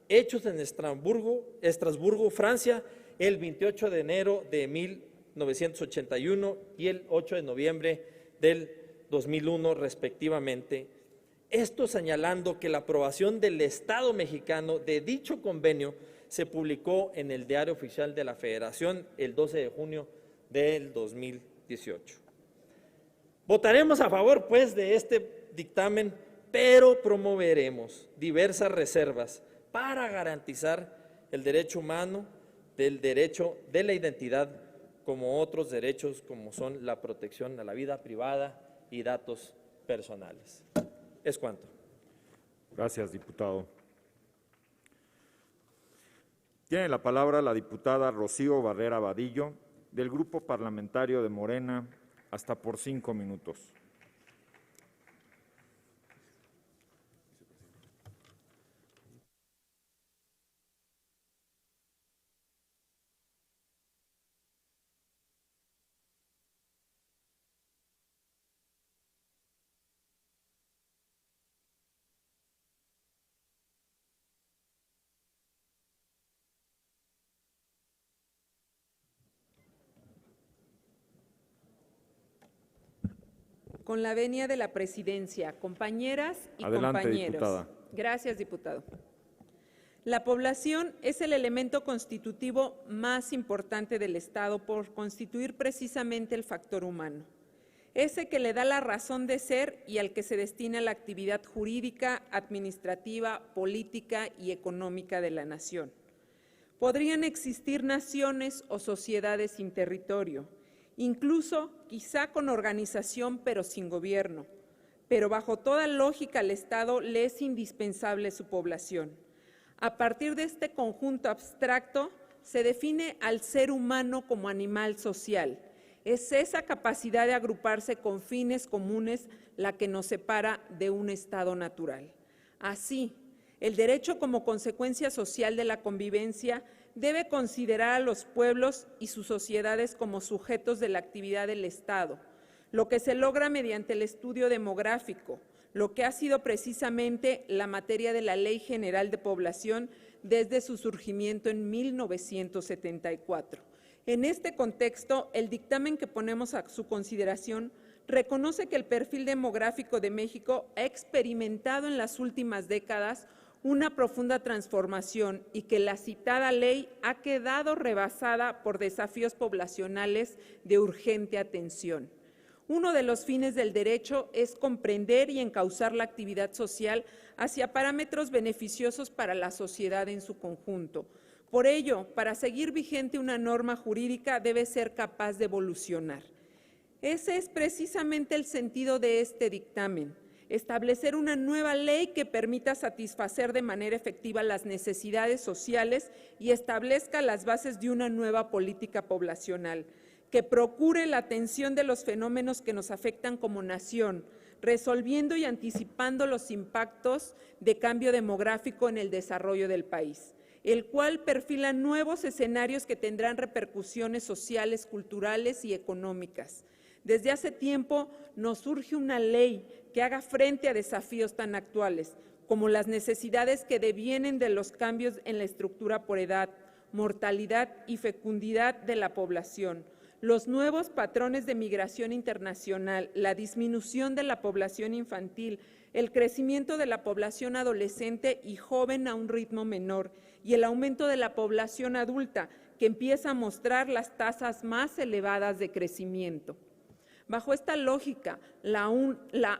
hechos en Estrasburgo, Francia, el 28 de enero de 1981 y el 8 de noviembre del 2001 respectivamente. Esto señalando que la aprobación del Estado mexicano de dicho convenio se publicó en el Diario Oficial de la Federación el 12 de junio del 2018. Votaremos a favor, pues, de este dictamen, pero promoveremos diversas reservas para garantizar el derecho humano, del derecho de la identidad, como otros derechos como son la protección a la vida privada y datos personales. Es cuanto. Gracias, diputado. Tiene la palabra la diputada Rocío Barrera Vadillo, del Grupo Parlamentario de Morena, hasta por 5 minutos. Con la venia de la presidencia, compañeras y Adelante, compañeros. diputada. Gracias, diputado. La población es el elemento constitutivo más importante del Estado por constituir precisamente el factor humano, ese que le da la razón de ser y al que se destina la actividad jurídica, administrativa, política y económica de la nación. Podrían existir naciones o sociedades sin territorio, incluso quizá con organización pero sin gobierno, pero bajo toda lógica al Estado le es indispensable su población. A partir de este conjunto abstracto se define al ser humano como animal social. Es esa capacidad de agruparse con fines comunes la que nos separa de un estado natural. Así, el derecho como consecuencia social de la convivencia debe considerar a los pueblos y sus sociedades como sujetos de la actividad del Estado, lo que se logra mediante el estudio demográfico, lo que ha sido precisamente la materia de la Ley General de Población desde su surgimiento en 1974. En este contexto, el dictamen que ponemos a su consideración reconoce que el perfil demográfico de México ha experimentado en las últimas décadas una profunda transformación y que la citada ley ha quedado rebasada por desafíos poblacionales de urgente atención. Uno de los fines del derecho es comprender y encauzar la actividad social hacia parámetros beneficiosos para la sociedad en su conjunto. Por ello, para seguir vigente una norma jurídica debe ser capaz de evolucionar. Ese es precisamente el sentido de este dictamen. Establecer una nueva ley que permita satisfacer de manera efectiva las necesidades sociales y establezca las bases de una nueva política poblacional, que procure la atención de los fenómenos que nos afectan como nación, resolviendo y anticipando los impactos de cambio demográfico en el desarrollo del país, el cual perfila nuevos escenarios que tendrán repercusiones sociales, culturales y económicas. Desde hace tiempo nos surge una ley que haga frente a desafíos tan actuales como las necesidades que devienen de los cambios en la estructura por edad, mortalidad y fecundidad de la población, los nuevos patrones de migración internacional, la disminución de la población infantil, el crecimiento de la población adolescente y joven a un ritmo menor y el aumento de la población adulta, que empieza a mostrar las tasas más elevadas de crecimiento. Bajo esta lógica, la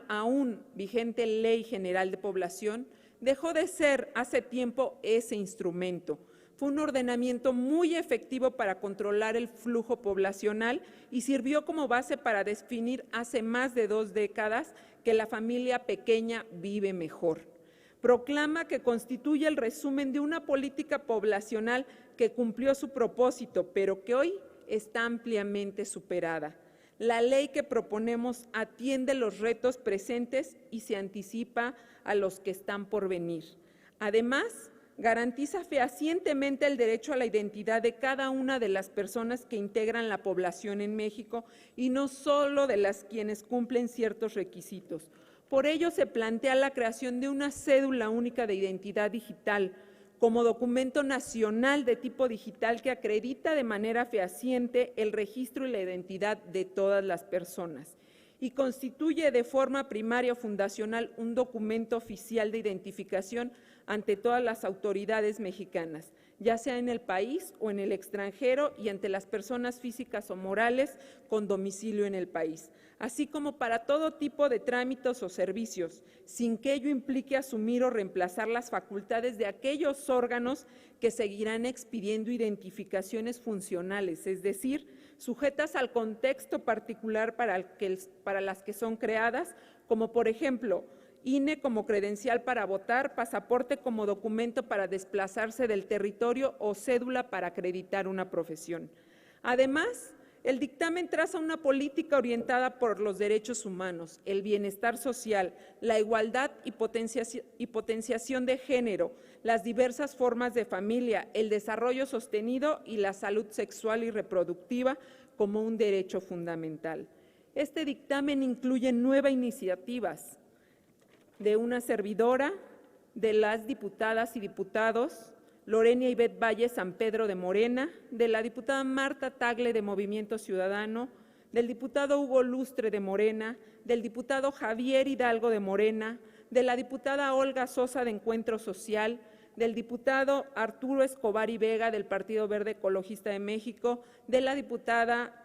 aún vigente Ley General de Población dejó de ser hace tiempo ese instrumento. Fue un ordenamiento muy efectivo para controlar el flujo poblacional y sirvió como base para definir hace más de 2 décadas que la familia pequeña vive mejor. Proclama que constituye el resumen de una política poblacional que cumplió su propósito, pero que hoy está ampliamente superada. La ley que proponemos atiende los retos presentes y se anticipa a los que están por venir. Además, garantiza fehacientemente el derecho a la identidad de cada una de las personas que integran la población en México y no solo de las quienes cumplen ciertos requisitos. Por ello, se plantea la creación de una cédula única de identidad digital como documento nacional de tipo digital que acredita de manera fehaciente el registro y la identidad de todas las personas y constituye de forma primaria o fundacional un documento oficial de identificación ante todas las autoridades mexicanas, ya sea en el país o en el extranjero y ante las personas físicas o morales con domicilio en el país, así como para todo tipo de trámites o servicios, sin que ello implique asumir o reemplazar las facultades de aquellos órganos que seguirán expidiendo identificaciones funcionales, es decir, sujetas al contexto particular para las que son creadas, como por ejemplo, INE como credencial para votar, pasaporte como documento para desplazarse del territorio o cédula para acreditar una profesión. Además, el dictamen traza una política orientada por los derechos humanos, el bienestar social, la igualdad y potenciación de género, las diversas formas de familia, el desarrollo sostenido y la salud sexual y reproductiva como un derecho fundamental. Este dictamen incluye 9 iniciativas de una servidora, de las diputadas y diputados Lorena Ivette Valle San Pedro de Morena, de la diputada Marta Tagle de Movimiento Ciudadano, del diputado Hugo Lustre de Morena, del diputado Javier Hidalgo de Morena, de la diputada Olga Sosa de Encuentro Social, del diputado Arturo Escobar y Vega del Partido Verde Ecologista de México, de la diputada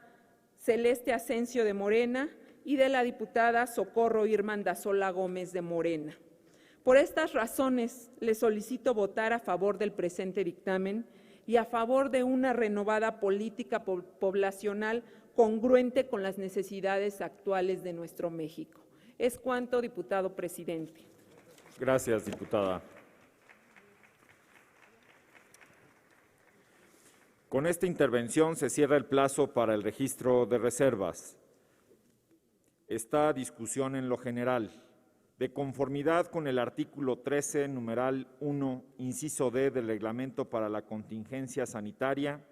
Celeste Asensio de Morena y de la diputada Socorro Irma Andazola Gómez de Morena. Por estas razones, les solicito votar a favor del presente dictamen y a favor de una renovada política poblacional congruente con las necesidades actuales de nuestro México. Es cuanto, diputado presidente. Gracias, diputada. Con esta intervención se cierra el plazo para el registro de reservas. Esta discusión en lo general. De conformidad con el artículo 13, numeral 1, inciso D del Reglamento para la Contingencia Sanitaria,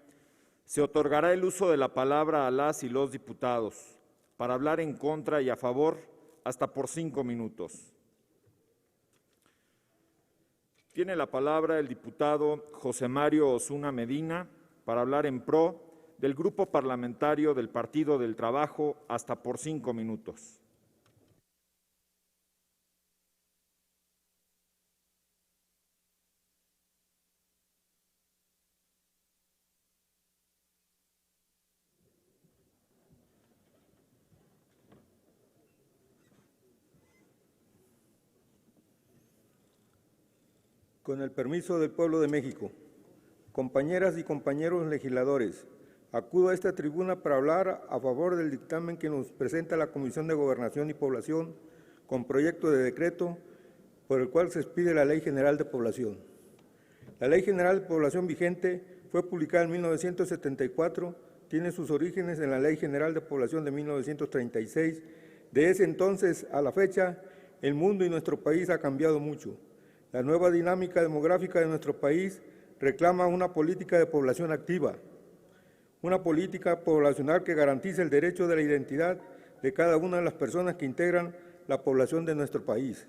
se otorgará el uso de la palabra a las y los diputados para hablar en contra y a favor hasta por 5 minutos. Tiene la palabra el diputado José Mario Osuna Medina para hablar en pro del Grupo Parlamentario del Partido del Trabajo hasta por 5 minutos. Con el permiso del pueblo de México, compañeras y compañeros legisladores, acudo a esta tribuna para hablar a favor del dictamen que nos presenta la Comisión de Gobernación y Población con proyecto de decreto por el cual se expide la Ley General de Población. La Ley General de Población vigente fue publicada en 1974, tiene sus orígenes en la Ley General de Población de 1936. De ese entonces a la fecha, el mundo y nuestro país ha cambiado mucho. La nueva dinámica demográfica de nuestro país reclama una política de población activa, una política poblacional que garantice el derecho de la identidad de cada una de las personas que integran la población de nuestro país.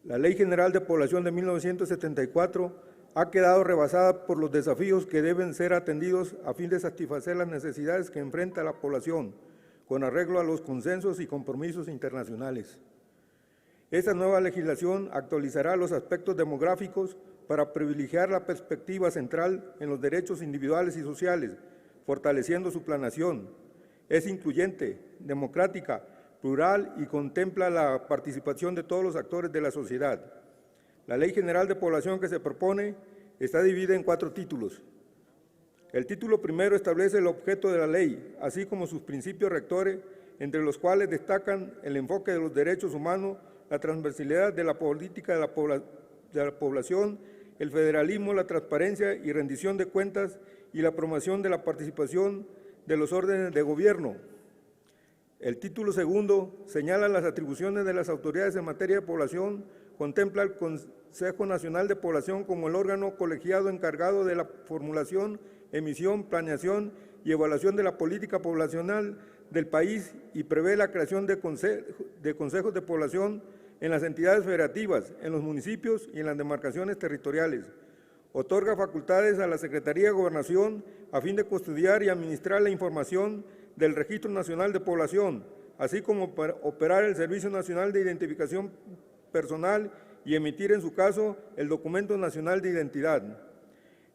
La Ley General de Población de 1974 ha quedado rebasada por los desafíos que deben ser atendidos a fin de satisfacer las necesidades que enfrenta la población, con arreglo a los consensos y compromisos internacionales. Esta nueva legislación actualizará los aspectos demográficos para privilegiar la perspectiva central en los derechos individuales y sociales, fortaleciendo su planación. Es incluyente, democrática, plural y contempla la participación de todos los actores de la sociedad. La Ley General de Población que se propone está dividida en 4 títulos. El título primero establece el objeto de la ley, así como sus principios rectores, entre los cuales destacan el enfoque de los derechos humanos, la transversalidad de la política de la población, el federalismo, la transparencia y rendición de cuentas y la promoción de la participación de los órdenes de gobierno. El título segundo señala las atribuciones de las autoridades en materia de población, contempla el Consejo Nacional de Población como el órgano colegiado encargado de la formulación, emisión, planeación y evaluación de la política poblacional del país y prevé la creación de consejos de población en las entidades federativas, en los municipios y en las demarcaciones territoriales. Otorga facultades a la Secretaría de Gobernación a fin de custodiar y administrar la información del Registro Nacional de Población, así como para operar el Servicio Nacional de Identificación Personal y emitir en su caso el Documento Nacional de Identidad.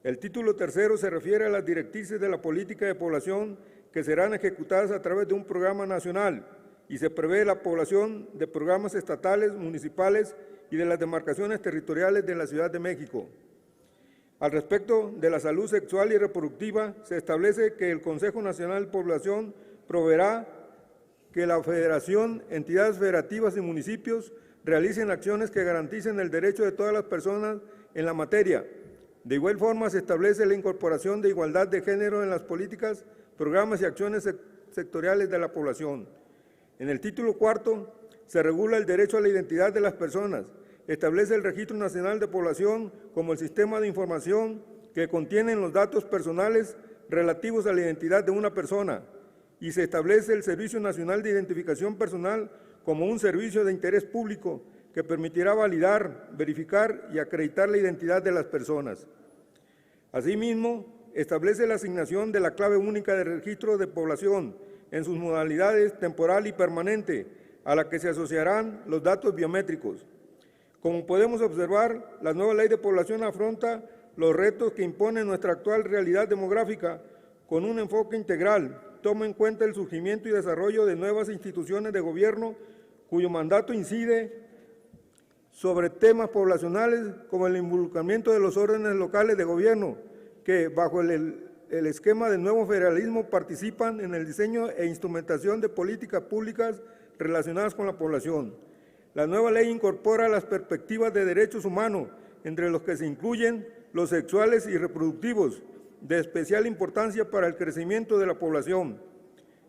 El título tercero se refiere a las directrices de la política de población que serán ejecutadas a través de un programa nacional y se prevé la población de programas estatales, municipales y de las demarcaciones territoriales de la Ciudad de México. Al respecto de la salud sexual y reproductiva, se establece que el Consejo Nacional de Población proveerá que la Federación, entidades federativas y municipios realicen acciones que garanticen el derecho de todas las personas en la materia. De igual forma, se establece la incorporación de igualdad de género en las políticas, programas y acciones sectoriales de la población. En el título cuarto, se regula el derecho a la identidad de las personas, establece el Registro Nacional de Población como el sistema de información que contiene los datos personales relativos a la identidad de una persona y se establece el Servicio Nacional de Identificación Personal como un servicio de interés público que permitirá validar, verificar y acreditar la identidad de las personas. Asimismo, establece la asignación de la clave única de registro de población en sus modalidades temporal y permanente, a la que se asociarán los datos biométricos. Como podemos observar, la nueva Ley de Población afronta los retos que impone nuestra actual realidad demográfica con un enfoque integral, toma en cuenta el surgimiento y desarrollo de nuevas instituciones de gobierno cuyo mandato incide sobre temas poblacionales como el involucramiento de los órdenes locales de gobierno, que bajo el esquema del nuevo federalismo participan en el diseño e instrumentación de políticas públicas relacionadas con la población. La nueva ley incorpora las perspectivas de derechos humanos, entre los que se incluyen los sexuales y reproductivos, de especial importancia para el crecimiento de la población.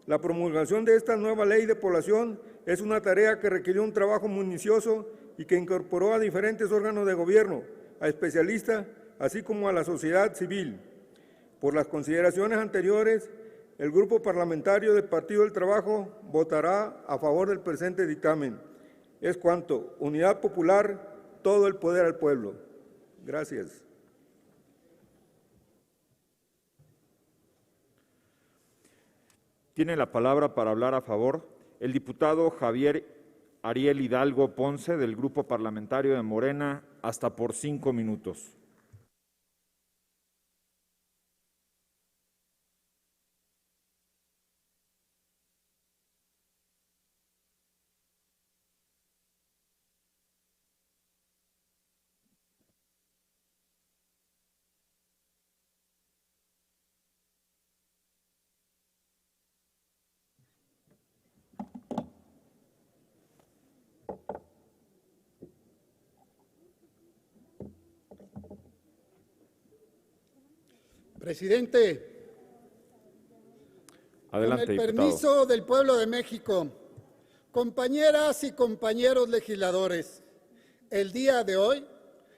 La promulgación de esta nueva ley de población es una tarea que requirió un trabajo minucioso y que incorporó a diferentes órganos de gobierno, a especialistas, así como a la sociedad civil. Por las consideraciones anteriores, el Grupo Parlamentario del Partido del Trabajo votará a favor del presente dictamen. Es cuanto. Unidad Popular, todo el poder al pueblo. Gracias. Tiene la palabra para hablar a favor el diputado Javier Ariel Hidalgo Ponce, del Grupo Parlamentario de Morena, hasta por 5 minutos. Presidente, adelante, con el diputado. permiso del pueblo de México, compañeras y compañeros legisladores, el día de hoy,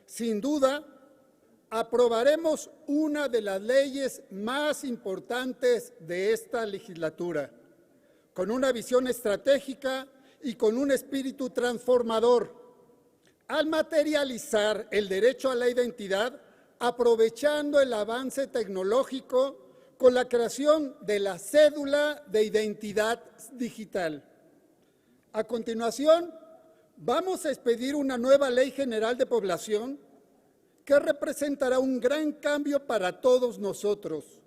sin duda, aprobaremos una de las leyes más importantes de esta legislatura, con una visión estratégica y con un espíritu transformador, al materializar el derecho a la identidad, aprovechando el avance tecnológico con la creación de la cédula de identidad digital. A continuación, vamos a expedir una nueva Ley General de Población que representará un gran cambio para todos nosotros,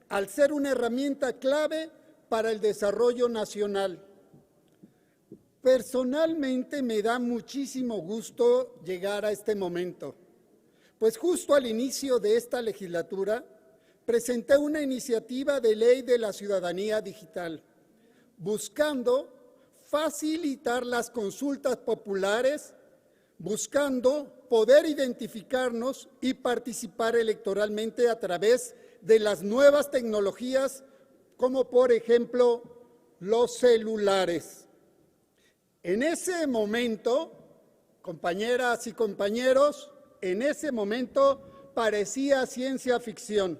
al ser una herramienta clave para el desarrollo nacional. Personalmente me da muchísimo gusto llegar a este momento, pues justo al inicio de esta legislatura presenté una iniciativa de ley de la ciudadanía digital, buscando facilitar las consultas populares, buscando poder identificarnos y participar electoralmente a través de las nuevas tecnologías, como por ejemplo los celulares. En ese momento, compañeras y compañeros, en ese momento parecía ciencia ficción,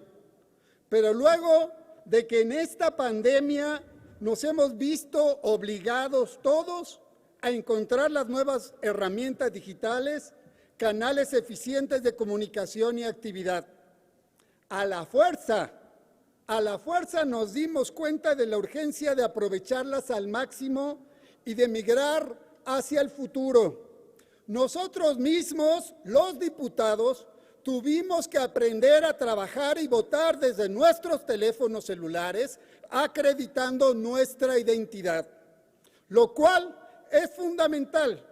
pero luego de que en esta pandemia nos hemos visto obligados todos a encontrar las nuevas herramientas digitales, canales eficientes de comunicación y actividad. A la fuerza nos dimos cuenta de la urgencia de aprovecharlas al máximo y de migrar hacia el futuro. Nosotros mismos, los diputados, tuvimos que aprender a trabajar y votar desde nuestros teléfonos celulares, acreditando nuestra identidad, lo cual es fundamental,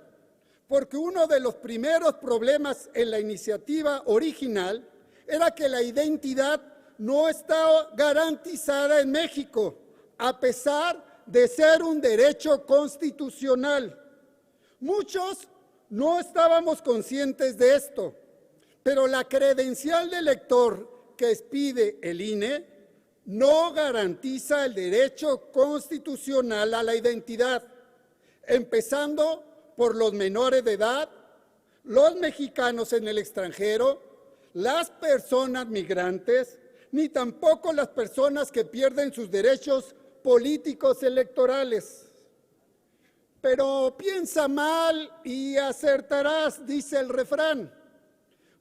porque uno de los primeros problemas en la iniciativa original era que la identidad no estaba garantizada en México, a pesar de ser un derecho constitucional. Muchos no estábamos conscientes de esto, pero la credencial de elector que expide el INE no garantiza el derecho constitucional a la identidad, empezando por los menores de edad, los mexicanos en el extranjero, las personas migrantes, ni tampoco las personas que pierden sus derechos políticos electorales. Pero piensa mal y acertarás, dice el refrán,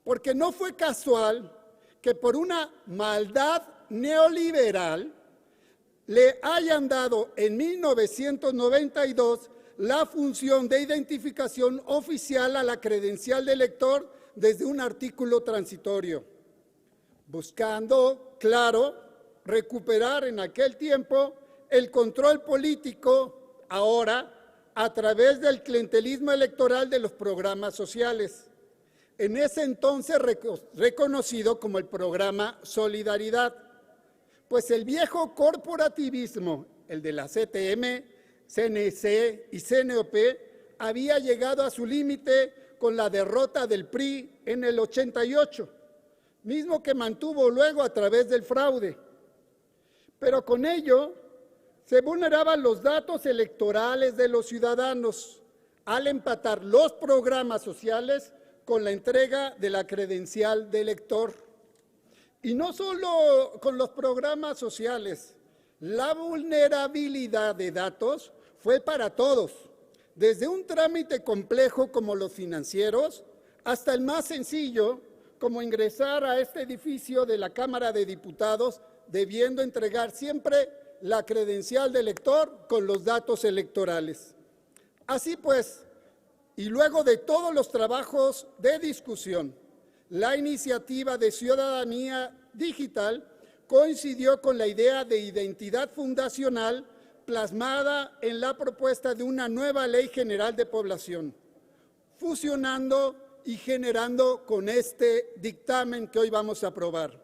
porque no fue casual que por una maldad neoliberal le hayan dado en 1992 la función de identificación oficial a la credencial de elector desde un artículo transitorio, buscando, claro, recuperar en aquel tiempo el control político, ahora a través del clientelismo electoral de los programas sociales, en ese entonces reconocido como el programa Solidaridad, pues el viejo corporativismo, el de la CTM, CNC y CNOP, había llegado a su límite con la derrota del PRI en el 88, mismo que mantuvo luego a través del fraude. Pero con ello se vulneraban los datos electorales de los ciudadanos al empatar los programas sociales con la entrega de la credencial de elector. Y no solo con los programas sociales, la vulnerabilidad de datos fue para todos, desde un trámite complejo como los financieros hasta el más sencillo, como ingresar a este edificio de la Cámara de Diputados, debiendo entregar siempre la credencial de elector con los datos electorales. Así pues, y luego de todos los trabajos de discusión, la iniciativa de ciudadanía digital coincidió con la idea de identidad fundacional plasmada en la propuesta de una nueva Ley General de Población, fusionando y generando con este dictamen que hoy vamos a aprobar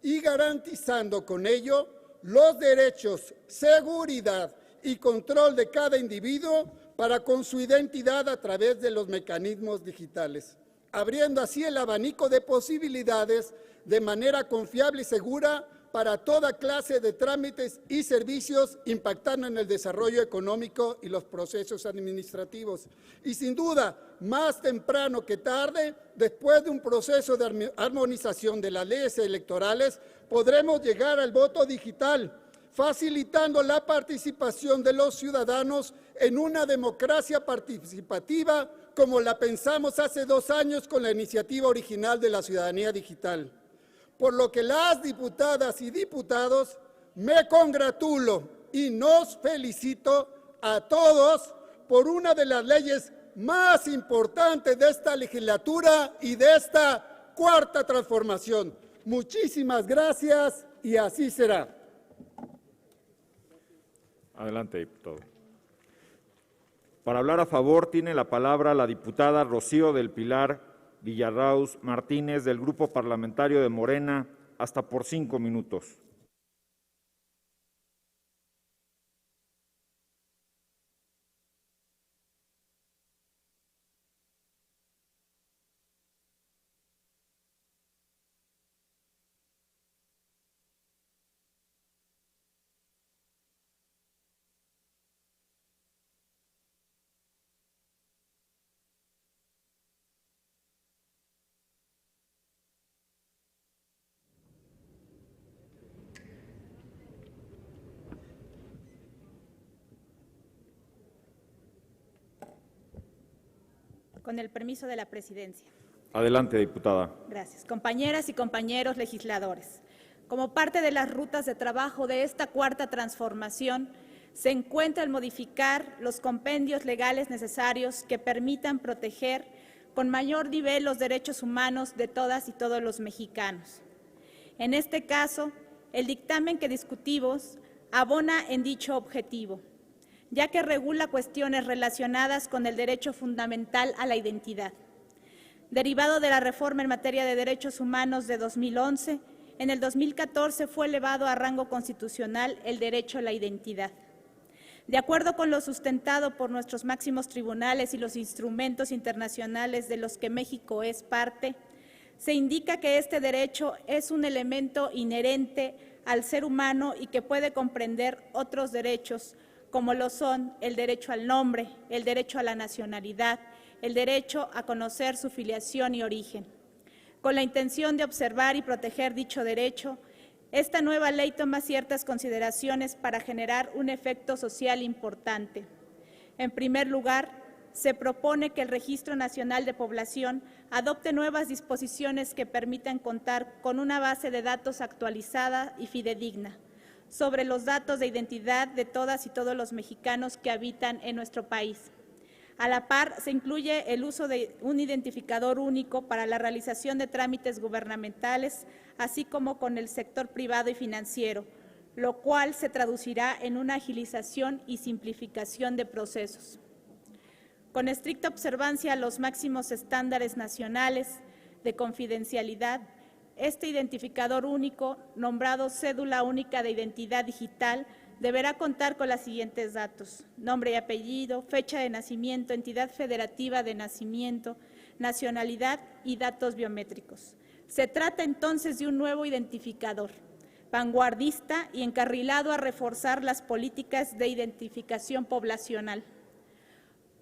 y garantizando con ello los derechos, seguridad y control de cada individuo para con su identidad a través de los mecanismos digitales, abriendo así el abanico de posibilidades de manera confiable y segura para toda clase de trámites y servicios, impactando en el desarrollo económico y los procesos administrativos. Y sin duda, más temprano que tarde, después de un proceso de armonización de las leyes electorales, podremos llegar al voto digital, facilitando la participación de los ciudadanos en una democracia participativa como la pensamos hace 2 años con la iniciativa original de la ciudadanía digital. Por lo que las diputadas y diputados me congratulo y nos felicito a todos por una de las leyes más importantes de esta legislatura y de esta cuarta transformación. Muchísimas gracias y así será. Adelante, diputado. Para hablar a favor tiene la palabra la diputada Rocío del Pilar Villarrauz Martínez, del Grupo Parlamentario de Morena, hasta por 5 minutos. Con el permiso de la presidencia. Adelante, diputada. Gracias. Compañeras y compañeros legisladores, como parte de las rutas de trabajo de esta cuarta transformación, se encuentra el modificar los compendios legales necesarios que permitan proteger con mayor nivel los derechos humanos de todas y todos los mexicanos. En este caso, el dictamen que discutimos abona en dicho objetivo, ya que regula cuestiones relacionadas con el derecho fundamental a la identidad. Derivado de la reforma en materia de derechos humanos de 2011, en el 2014 fue elevado a rango constitucional el derecho a la identidad. De acuerdo con lo sustentado por nuestros máximos tribunales y los instrumentos internacionales de los que México es parte, se indica que este derecho es un elemento inherente al ser humano y que puede comprender otros derechos, como lo son el derecho al nombre, el derecho a la nacionalidad, el derecho a conocer su filiación y origen. Con la intención de observar y proteger dicho derecho, esta nueva ley toma ciertas consideraciones para generar un efecto social importante. En primer lugar, se propone que el Registro Nacional de Población adopte nuevas disposiciones que permitan contar con una base de datos actualizada y fidedigna sobre los datos de identidad de todas y todos los mexicanos que habitan en nuestro país. A la par, se incluye el uso de un identificador único para la realización de trámites gubernamentales, así como con el sector privado y financiero, lo cual se traducirá en una agilización y simplificación de procesos. Con estricta observancia a los máximos estándares nacionales de confidencialidad, este identificador único, nombrado Cédula Única de Identidad Digital, deberá contar con los siguientes datos: nombre y apellido, fecha de nacimiento, entidad federativa de nacimiento, nacionalidad y datos biométricos. Se trata entonces de un nuevo identificador, vanguardista y encarrilado a reforzar las políticas de identificación poblacional.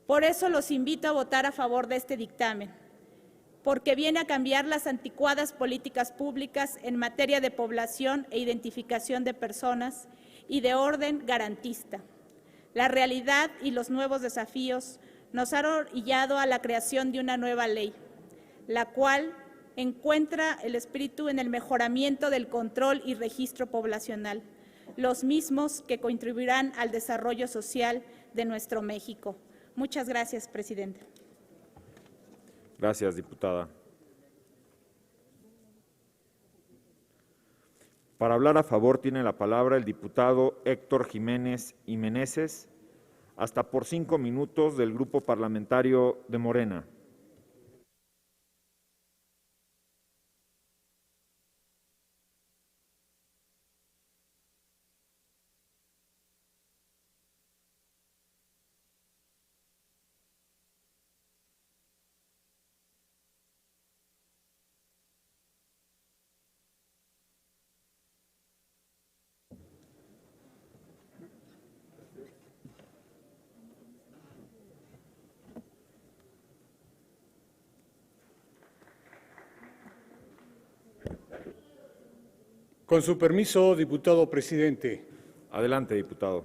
Por eso los invito a votar a favor de este dictamen, porque viene a cambiar las anticuadas políticas públicas en materia de población e identificación de personas y de orden garantista. La realidad y los nuevos desafíos nos han orillado a la creación de una nueva ley, la cual encuentra el espíritu en el mejoramiento del control y registro poblacional, los mismos que contribuirán al desarrollo social de nuestro México. Muchas gracias, presidente. Gracias, diputada. Para hablar a favor tiene la palabra el diputado Héctor Jiménez y Meneses, hasta por 5 minutos del Grupo Parlamentario de Morena. Con su permiso, diputado presidente. Adelante, diputado.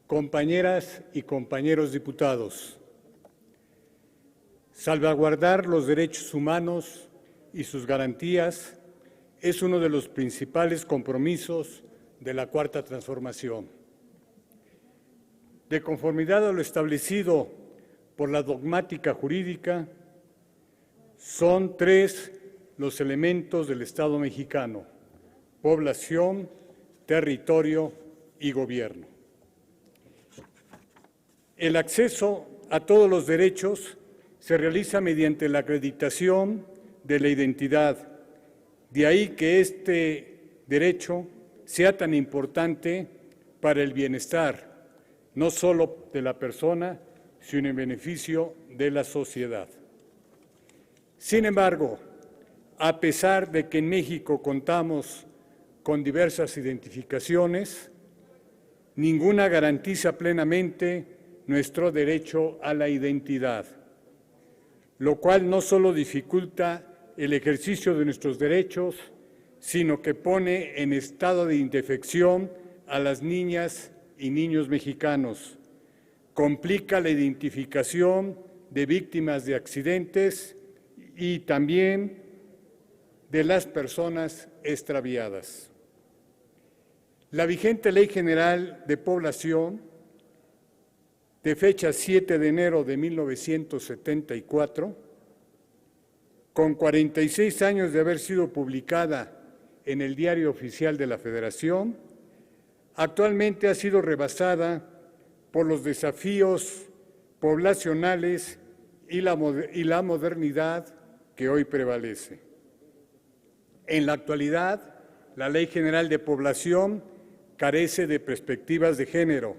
Compañeras y compañeros diputados, salvaguardar los derechos humanos y sus garantías es uno de los principales compromisos de la Cuarta Transformación. De conformidad a lo establecido por la dogmática jurídica, son 3 los elementos del Estado mexicano: población, territorio y gobierno. El acceso a todos los derechos se realiza mediante la acreditación de la identidad. De ahí que este derecho sea tan importante para el bienestar, no solo de la persona, sino en beneficio de la sociedad. Sin embargo, a pesar de que en México contamos con diversas identificaciones, ninguna garantiza plenamente nuestro derecho a la identidad, lo cual no solo dificulta el ejercicio de nuestros derechos, sino que pone en estado de indefensión a las niñas y niños mexicanos, complica la identificación de víctimas de accidentes y también de las personas extraviadas. La vigente Ley General de Población, de fecha 7 de enero de 1974, con 46 años de haber sido publicada en el Diario Oficial de la Federación, actualmente ha sido rebasada por los desafíos poblacionales y la modernidad que hoy prevalece. En la actualidad, la Ley General de Población carece de perspectivas de género,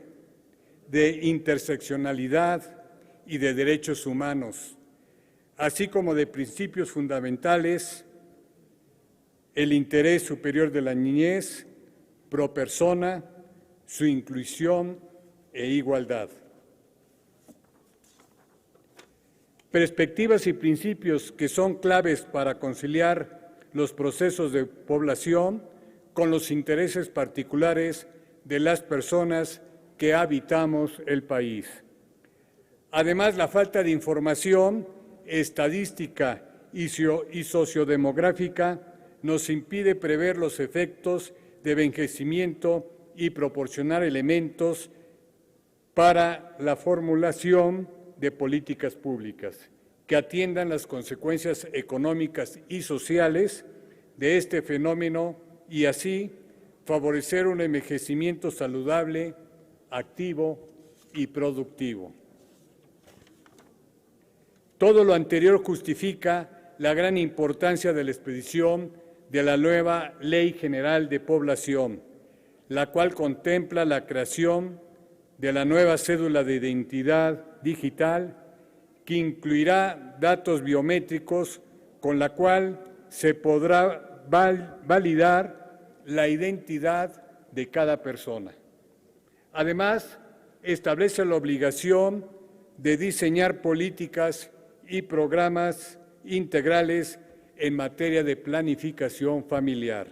de interseccionalidad y de derechos humanos, así como de principios fundamentales, el interés superior de la niñez, pro persona, su inclusión e igualdad. Perspectivas y principios que son claves para conciliar los procesos de población con los intereses particulares de las personas que habitamos el país. Además, la falta de información estadística y sociodemográfica nos impide prever los efectos de envejecimiento y proporcionar elementos para la formulación de políticas públicas que atiendan las consecuencias económicas y sociales de este fenómeno y así favorecer un envejecimiento saludable, activo y productivo. Todo lo anterior justifica la gran importancia de la expedición de la nueva Ley General de Población, la cual contempla la creación de la nueva cédula de identidad digital que incluirá datos biométricos con la cual se podrá validar la identidad de cada persona. Además, establece la obligación de diseñar políticas y programas integrales en materia de planificación familiar.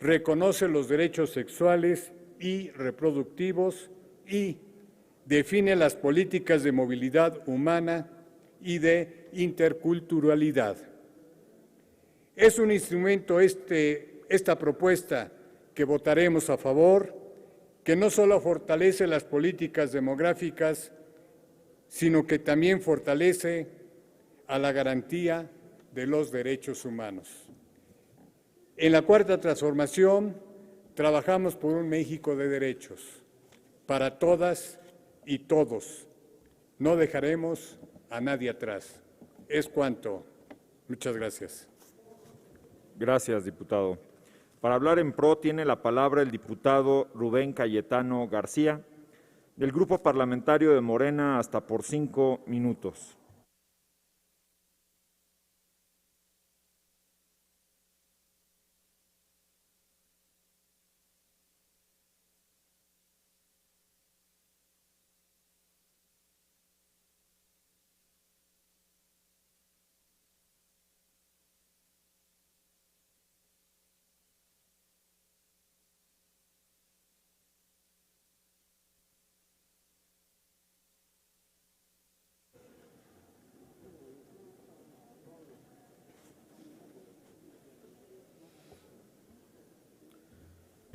Reconoce los derechos sexuales y reproductivos y define las políticas de movilidad humana y de interculturalidad. Es un instrumento esta propuesta que votaremos a favor, que no solo fortalece las políticas demográficas, sino que también fortalece a la garantía de los derechos humanos. En la Cuarta Transformación trabajamos por un México de derechos, para todas y todos. No dejaremos a nadie atrás. Es cuanto. Muchas gracias. Gracias, diputado. Para hablar en pro tiene la palabra el diputado Rubén Cayetano García, del Grupo Parlamentario de Morena, hasta por 5 minutos.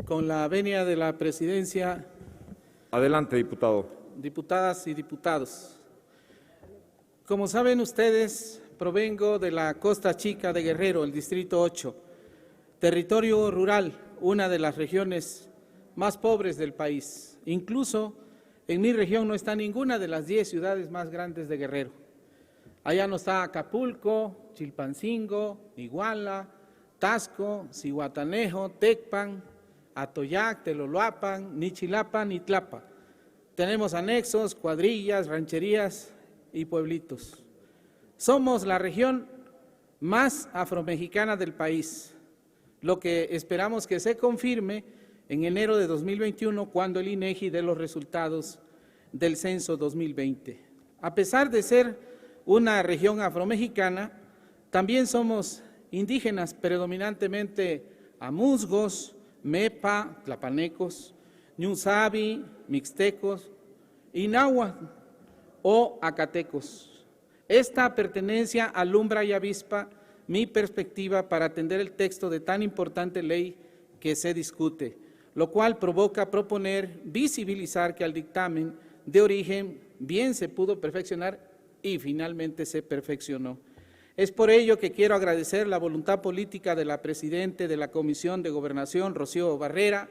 Con la venia de la presidencia. Adelante, diputado. Diputadas y diputados. Como saben ustedes, provengo de la Costa Chica de Guerrero, el Distrito 8, territorio rural, una de las regiones más pobres del país. Incluso en mi región no está ninguna de las 10 ciudades más grandes de Guerrero. Allá no está Acapulco, Chilpancingo, Iguala, Tasco, Zihuatanejo, Tecpan, Atoyac, Teloloapan, ni Chilapan, ni Tlapa. Tenemos anexos, cuadrillas, rancherías y pueblitos. Somos la región más afromexicana del país, lo que esperamos que se confirme en enero de 2021 cuando el INEGI dé los resultados del censo 2020. A pesar de ser una región afromexicana, también somos indígenas, predominantemente amuzgos, mepa, tlapanecos, ñusabi, mixtecos y náhuatl o acatecos. Esta pertenencia alumbra y avispa mi perspectiva para atender el texto de tan importante ley que se discute, lo cual provoca proponer visibilizar que al dictamen de origen bien se pudo perfeccionar y finalmente se perfeccionó. Es por ello que quiero agradecer la voluntad política de la Presidenta de la Comisión de Gobernación, Rocío Barrera,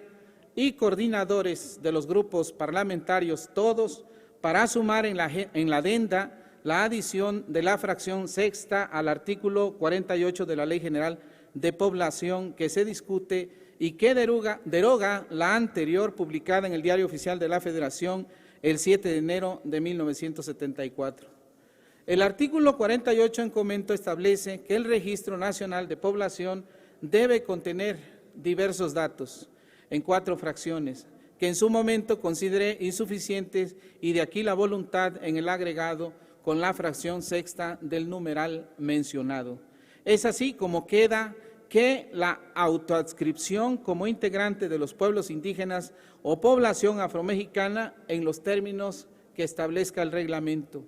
y coordinadores de los grupos parlamentarios todos, para sumar en la adenda la adición de la fracción sexta al artículo 48 de la Ley General de Población que se discute y que deroga la anterior publicada en el Diario Oficial de la Federación el 7 de enero de 1974. El artículo 48 en comento establece que el Registro Nacional de Población debe contener diversos datos en 4 fracciones, que en su momento consideré insuficientes, y de aquí la voluntad en el agregado con la fracción sexta del numeral mencionado. Es así como queda que la autoadscripción como integrante de los pueblos indígenas o población afromexicana en los términos que establezca el reglamento.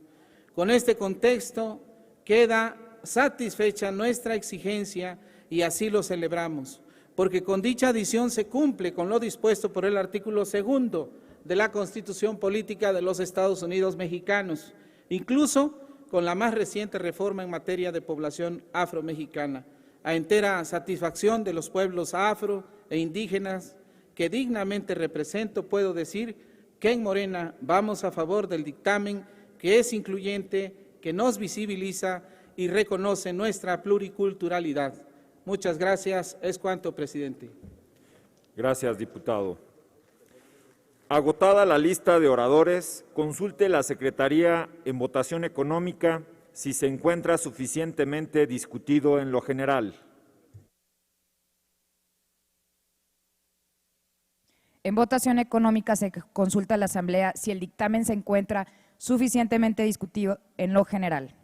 Con este contexto queda satisfecha nuestra exigencia y así lo celebramos, porque con dicha adición se cumple con lo dispuesto por el artículo 2 de la Constitución Política de los Estados Unidos Mexicanos, incluso con la más reciente reforma en materia de población afromexicana, a entera satisfacción de los pueblos afro e indígenas que dignamente represento. Puedo decir que en Morena vamos a favor del dictamen, que es incluyente, que nos visibiliza y reconoce nuestra pluriculturalidad. Muchas gracias. Es cuanto, presidente. Gracias, diputado. Agotada la lista de oradores, consulte la Secretaría en votación económica si se encuentra suficientemente discutido en lo general. En votación económica se consulta a la Asamblea si el dictamen se encuentra suficientemente discutido en lo general.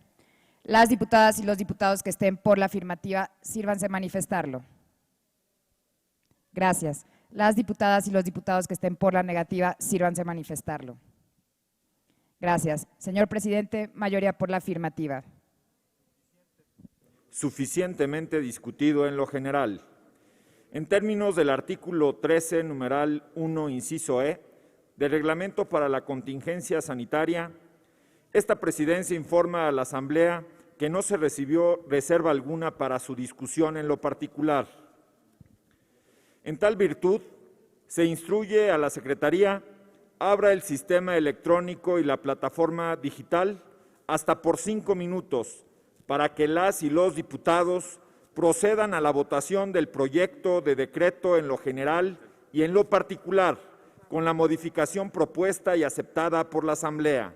Las diputadas y los diputados que estén por la afirmativa, sírvanse manifestarlo. Gracias. Las diputadas y los diputados que estén por la negativa, sírvanse manifestarlo. Gracias. Señor presidente, mayoría por la afirmativa. Suficientemente discutido en lo general. En términos del artículo 13, numeral 1, inciso E, del Reglamento para la Contingencia Sanitaria, esta presidencia informa a la Asamblea que no se recibió reserva alguna para su discusión en lo particular. En tal virtud, se instruye a la Secretaría abra el sistema electrónico y la plataforma digital hasta por 5 minutos para que las y los diputados procedan a la votación del proyecto de decreto en lo general y en lo particular, con la modificación propuesta y aceptada por la Asamblea.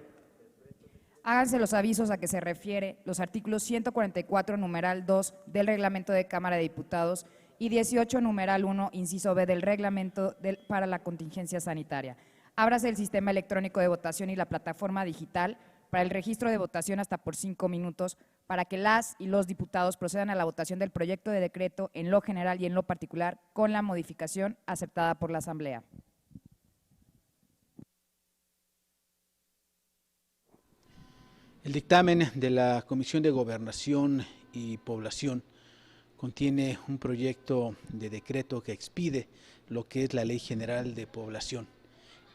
Háganse los avisos a que se refiere los artículos 144, numeral 2 del Reglamento de Cámara de Diputados y 18, numeral 1, inciso B del Reglamento para la Contingencia Sanitaria. Ábrase el sistema electrónico de votación y la plataforma digital para el registro de votación hasta por 5 minutos para que las y los diputados procedan a la votación del proyecto de decreto en lo general y en lo particular con la modificación aceptada por la Asamblea. El dictamen de la Comisión de Gobernación y Población contiene un proyecto de decreto que expide lo que es la Ley General de Población,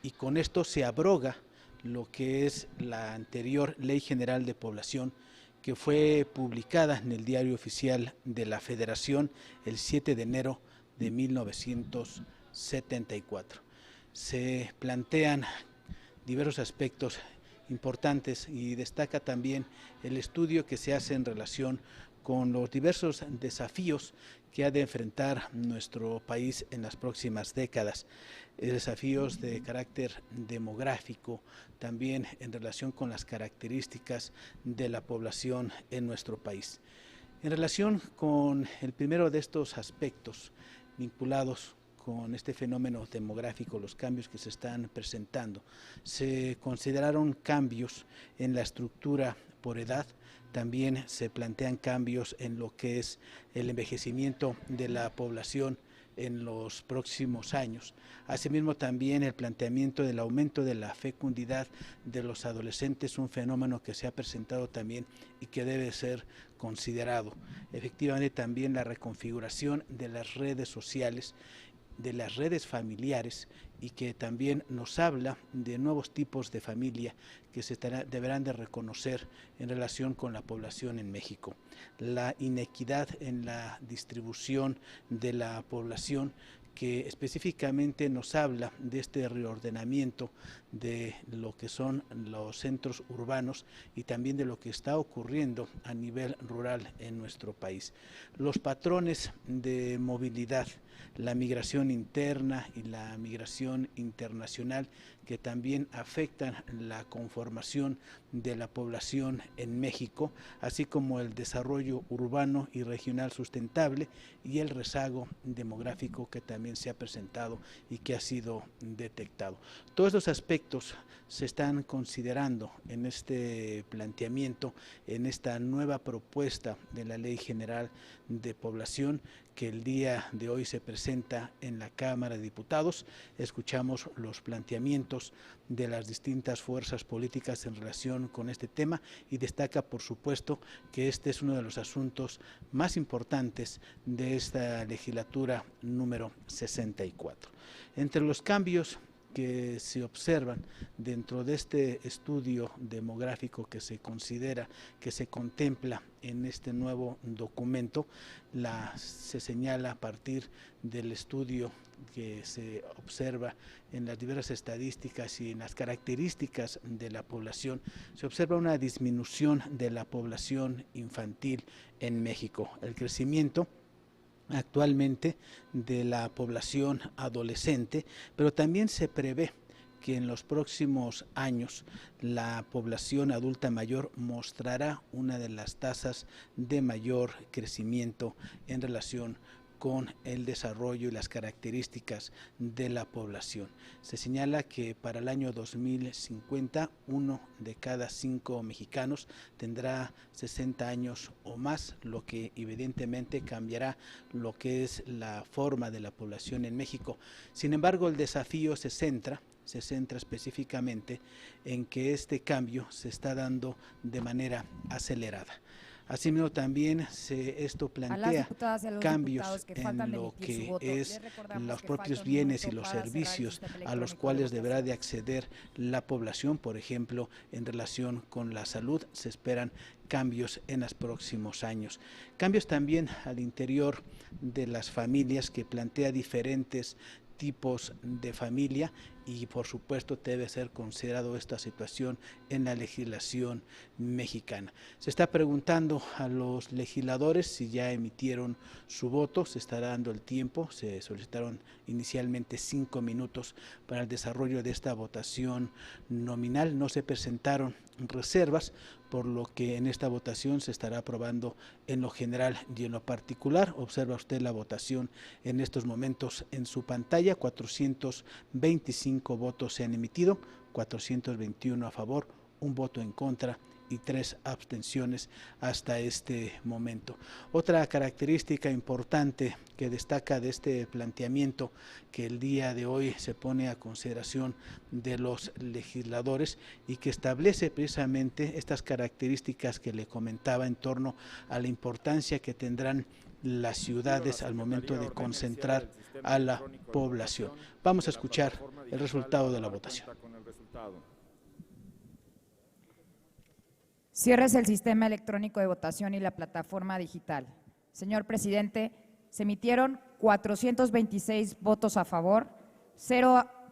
y con esto se abroga lo que es la anterior Ley General de Población, que fue publicada en el Diario Oficial de la Federación el 7 de enero de 1974. Se plantean diversos aspectos importantes y destaca también el estudio que se hace en relación con los diversos desafíos que ha de enfrentar nuestro país en las próximas décadas, desafíos de carácter demográfico, también en relación con las características de la población en nuestro país. En relación con el primero de estos aspectos vinculados con este fenómeno demográfico, los cambios que se están presentando, se consideraron cambios en la estructura por edad. También se plantean cambios en lo que es el envejecimiento de la población en los próximos años. Asimismo, también el planteamiento del aumento de la fecundidad de los adolescentes, un fenómeno que se ha presentado también y que debe ser considerado. Efectivamente, también la reconfiguración de las redes sociales de las redes familiares y que también nos habla de nuevos tipos de familia que deberán de reconocer en relación con la población en México. La inequidad en la distribución de la población, que específicamente nos habla de este reordenamiento de lo que son los centros urbanos y también de lo que está ocurriendo a nivel rural en nuestro país. Los patrones de movilidad, la migración interna y la migración internacional, que también afectan la conformación de la población en México, así como el desarrollo urbano y regional sustentable y el rezago demográfico que también se ha presentado y que ha sido detectado. Todos estos aspectos se están considerando en este planteamiento, en esta nueva propuesta de la Ley General de Población que el día de hoy se presenta en la Cámara de Diputados. Escuchamos los planteamientos de las distintas fuerzas políticas en relación con este tema y destaca, por supuesto, que este es uno de los asuntos más importantes de esta legislatura número 64. Entre los cambios que se observan dentro de este estudio demográfico que se considera, que se contempla en este nuevo documento, se señala a partir del estudio que se observa en las diversas estadísticas y en las características de la población, se observa una disminución de la población infantil en México. El crecimiento actualmente de la población adolescente, pero también se prevé que en los próximos años la población adulta mayor mostrará una de las tasas de mayor crecimiento en relación con el desarrollo y las características de la población. Se señala que para el año 2050, 1 de cada 5 mexicanos tendrá 60 años o más, lo que evidentemente cambiará lo que es la forma de la población en México. Sin embargo, el desafío se centra específicamente en que este cambio se está dando de manera acelerada. Asimismo, también esto plantea cambios en lo que es los propios bienes y los servicios a los cuales deberá de acceder la población. Por ejemplo, en relación con la salud, se esperan cambios en los próximos años. Cambios también al interior de las familias, que plantea diferentes tipos de familia y por supuesto debe ser considerado esta situación en la legislación mexicana. Se está preguntando a los legisladores si ya emitieron su voto, se estará dando el tiempo, se solicitaron inicialmente 5 minutos para el desarrollo de esta votación nominal, no se presentaron reservas, por lo que en esta votación se estará aprobando en lo general y en lo particular. Observa usted la votación en estos momentos en su pantalla. 425 votos se han emitido, 421 a favor, 1 voto en contra y 3 abstenciones hasta este momento. Otra característica importante que destaca de este planteamiento que el día de hoy se pone a consideración de los legisladores y que establece precisamente estas características que le comentaba en torno a la importancia que tendrán las ciudades al momento de concentrar a la población. Vamos a escuchar el resultado de la votación. Cierres el sistema electrónico de votación y la plataforma digital. Señor presidente, se emitieron 426 votos a favor,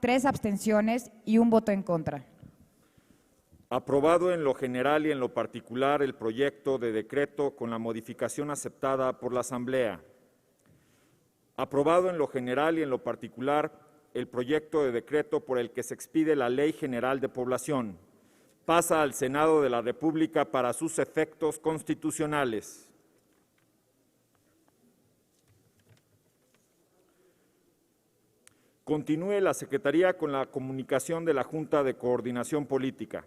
3 abstenciones y 1 voto en contra. Aprobado en lo general y en lo particular el proyecto de decreto con la modificación aceptada por la Asamblea. Aprobado en lo general y en lo particular el proyecto de decreto por el que se expide la Ley General de Población. Pasa al Senado de la República para sus efectos constitucionales. Continúe la Secretaría con la comunicación de la Junta de Coordinación Política.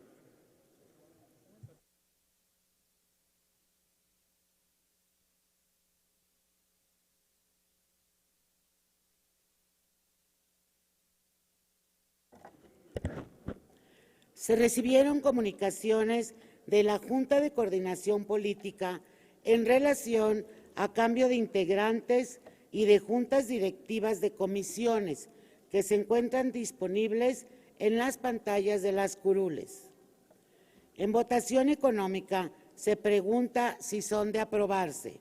Se recibieron comunicaciones de la Junta de Coordinación Política en relación a cambio de integrantes y de juntas directivas de comisiones que se encuentran disponibles en las pantallas de las curules. En votación económica se pregunta si son de aprobarse.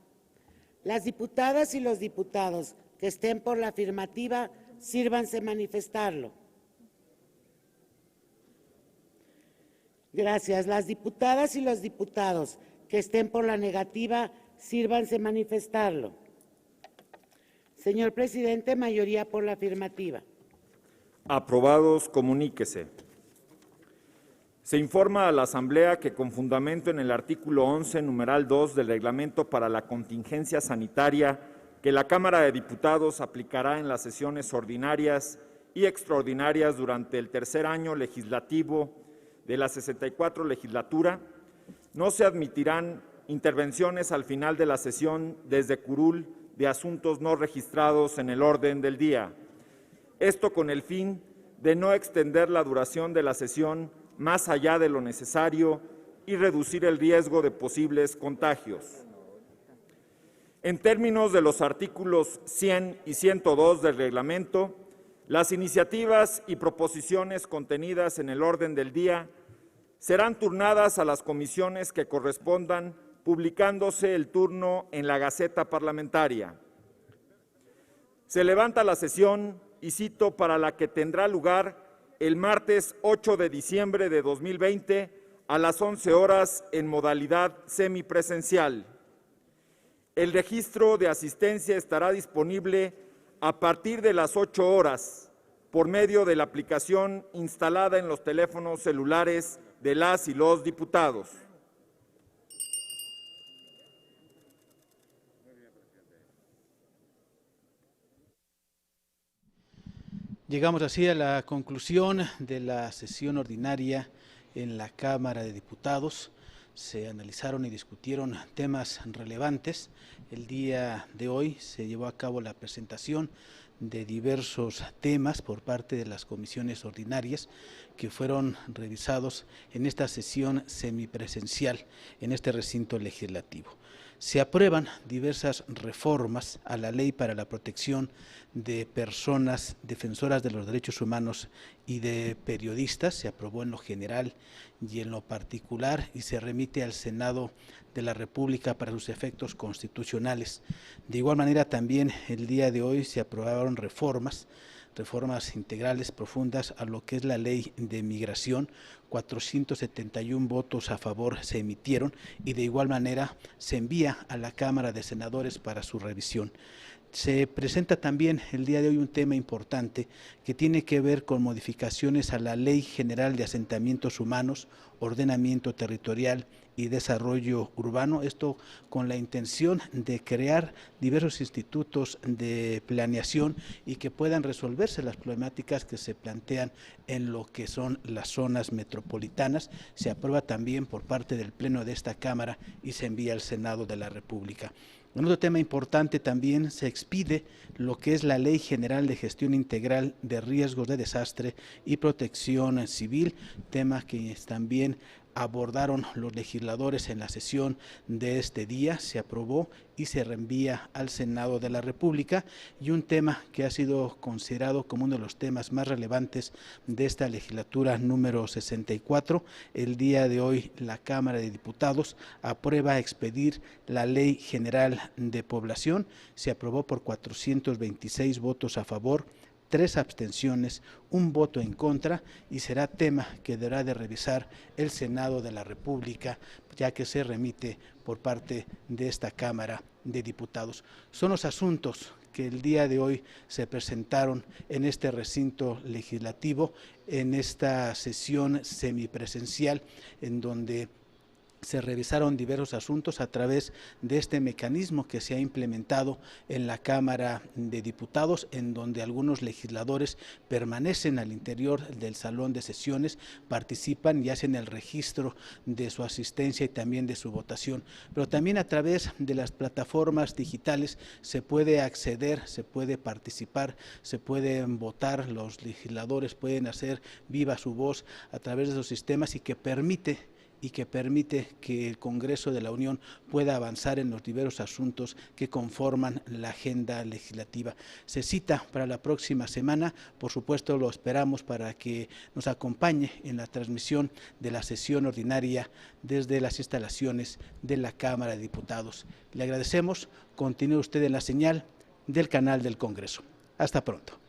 Las diputadas y los diputados que estén por la afirmativa, sírvanse manifestarlo. Gracias. Las diputadas y los diputados que estén por la negativa, sírvanse manifestarlo. Señor presidente, mayoría por la afirmativa. Aprobados, comuníquese. Se informa a la Asamblea que con fundamento en el artículo 11, numeral 2 del Reglamento para la Contingencia Sanitaria, que la Cámara de Diputados aplicará en las sesiones ordinarias y extraordinarias durante el tercer año legislativo de la 64 legislatura, no se admitirán intervenciones al final de la sesión desde curul de asuntos no registrados en el orden del día. Esto con el fin de no extender la duración de la sesión más allá de lo necesario y reducir el riesgo de posibles contagios. En términos de los artículos 100 y 102 del reglamento, las iniciativas y proposiciones contenidas en el orden del día serán turnadas a las comisiones que correspondan, publicándose el turno en la Gaceta Parlamentaria. Se levanta la sesión y cito para la que tendrá lugar el martes 8 de diciembre de 2020 a las 11 horas en modalidad semipresencial. El registro de asistencia estará disponible a partir de las 8 horas por medio de la aplicación instalada en los teléfonos celulares de las y los diputados. Llegamos así a la conclusión de la sesión ordinaria en la Cámara de Diputados. Se analizaron y discutieron temas relevantes. El día de hoy se llevó a cabo la presentación de diversos temas por parte de las comisiones ordinarias que fueron revisados en esta sesión semipresencial en este recinto legislativo. Se aprueban diversas reformas a la Ley para la Protección de Personas Defensoras de los Derechos Humanos y de Periodistas. Se aprobó en lo general y en lo particular y se remite al Senado de la República para sus efectos constitucionales. De igual manera, también el día de hoy se aprobaron reformas integrales profundas a lo que es la Ley de Migración. 471 votos a favor se emitieron y de igual manera se envía a la Cámara de Senadores para su revisión. Se presenta también el día de hoy un tema importante que tiene que ver con modificaciones a la Ley General de Asentamientos Humanos, Ordenamiento Territorial y Desarrollo Urbano, esto con la intención de crear diversos institutos de planeación y que puedan resolverse las problemáticas que se plantean en lo que son las zonas metropolitanas. Se aprueba también por parte del Pleno de esta Cámara y se envía al Senado de la República. En otro tema importante también se expide lo que es la Ley General de Gestión Integral de Riesgos de Desastre y Protección Civil, tema que también abordaron los legisladores en la sesión de este día. Se aprobó y se reenvía al Senado de la República, y un tema que ha sido considerado como uno de los temas más relevantes de esta legislatura número 64. El día de hoy la Cámara de Diputados aprueba expedir la Ley General de Población. Se aprobó por 426 votos a favor, 3 abstenciones, 1 voto en contra, y será tema que deberá de revisar el Senado de la República, ya que se remite por parte de esta Cámara de Diputados. Son los asuntos que el día de hoy se presentaron en este recinto legislativo, en esta sesión semipresencial, en donde se revisaron diversos asuntos a través de este mecanismo que se ha implementado en la Cámara de Diputados, en donde algunos legisladores permanecen al interior del salón de sesiones, participan y hacen el registro de su asistencia y también de su votación. Pero también a través de las plataformas digitales se puede acceder, se puede participar, se pueden votar, los legisladores pueden hacer viva su voz a través de esos sistemas, y que permite y que permite que el Congreso de la Unión pueda avanzar en los diversos asuntos que conforman la agenda legislativa. Se cita para la próxima semana, por supuesto lo esperamos para que nos acompañe en la transmisión de la sesión ordinaria desde las instalaciones de la Cámara de Diputados. Le agradecemos, continúe usted en la señal del canal del Congreso. Hasta pronto.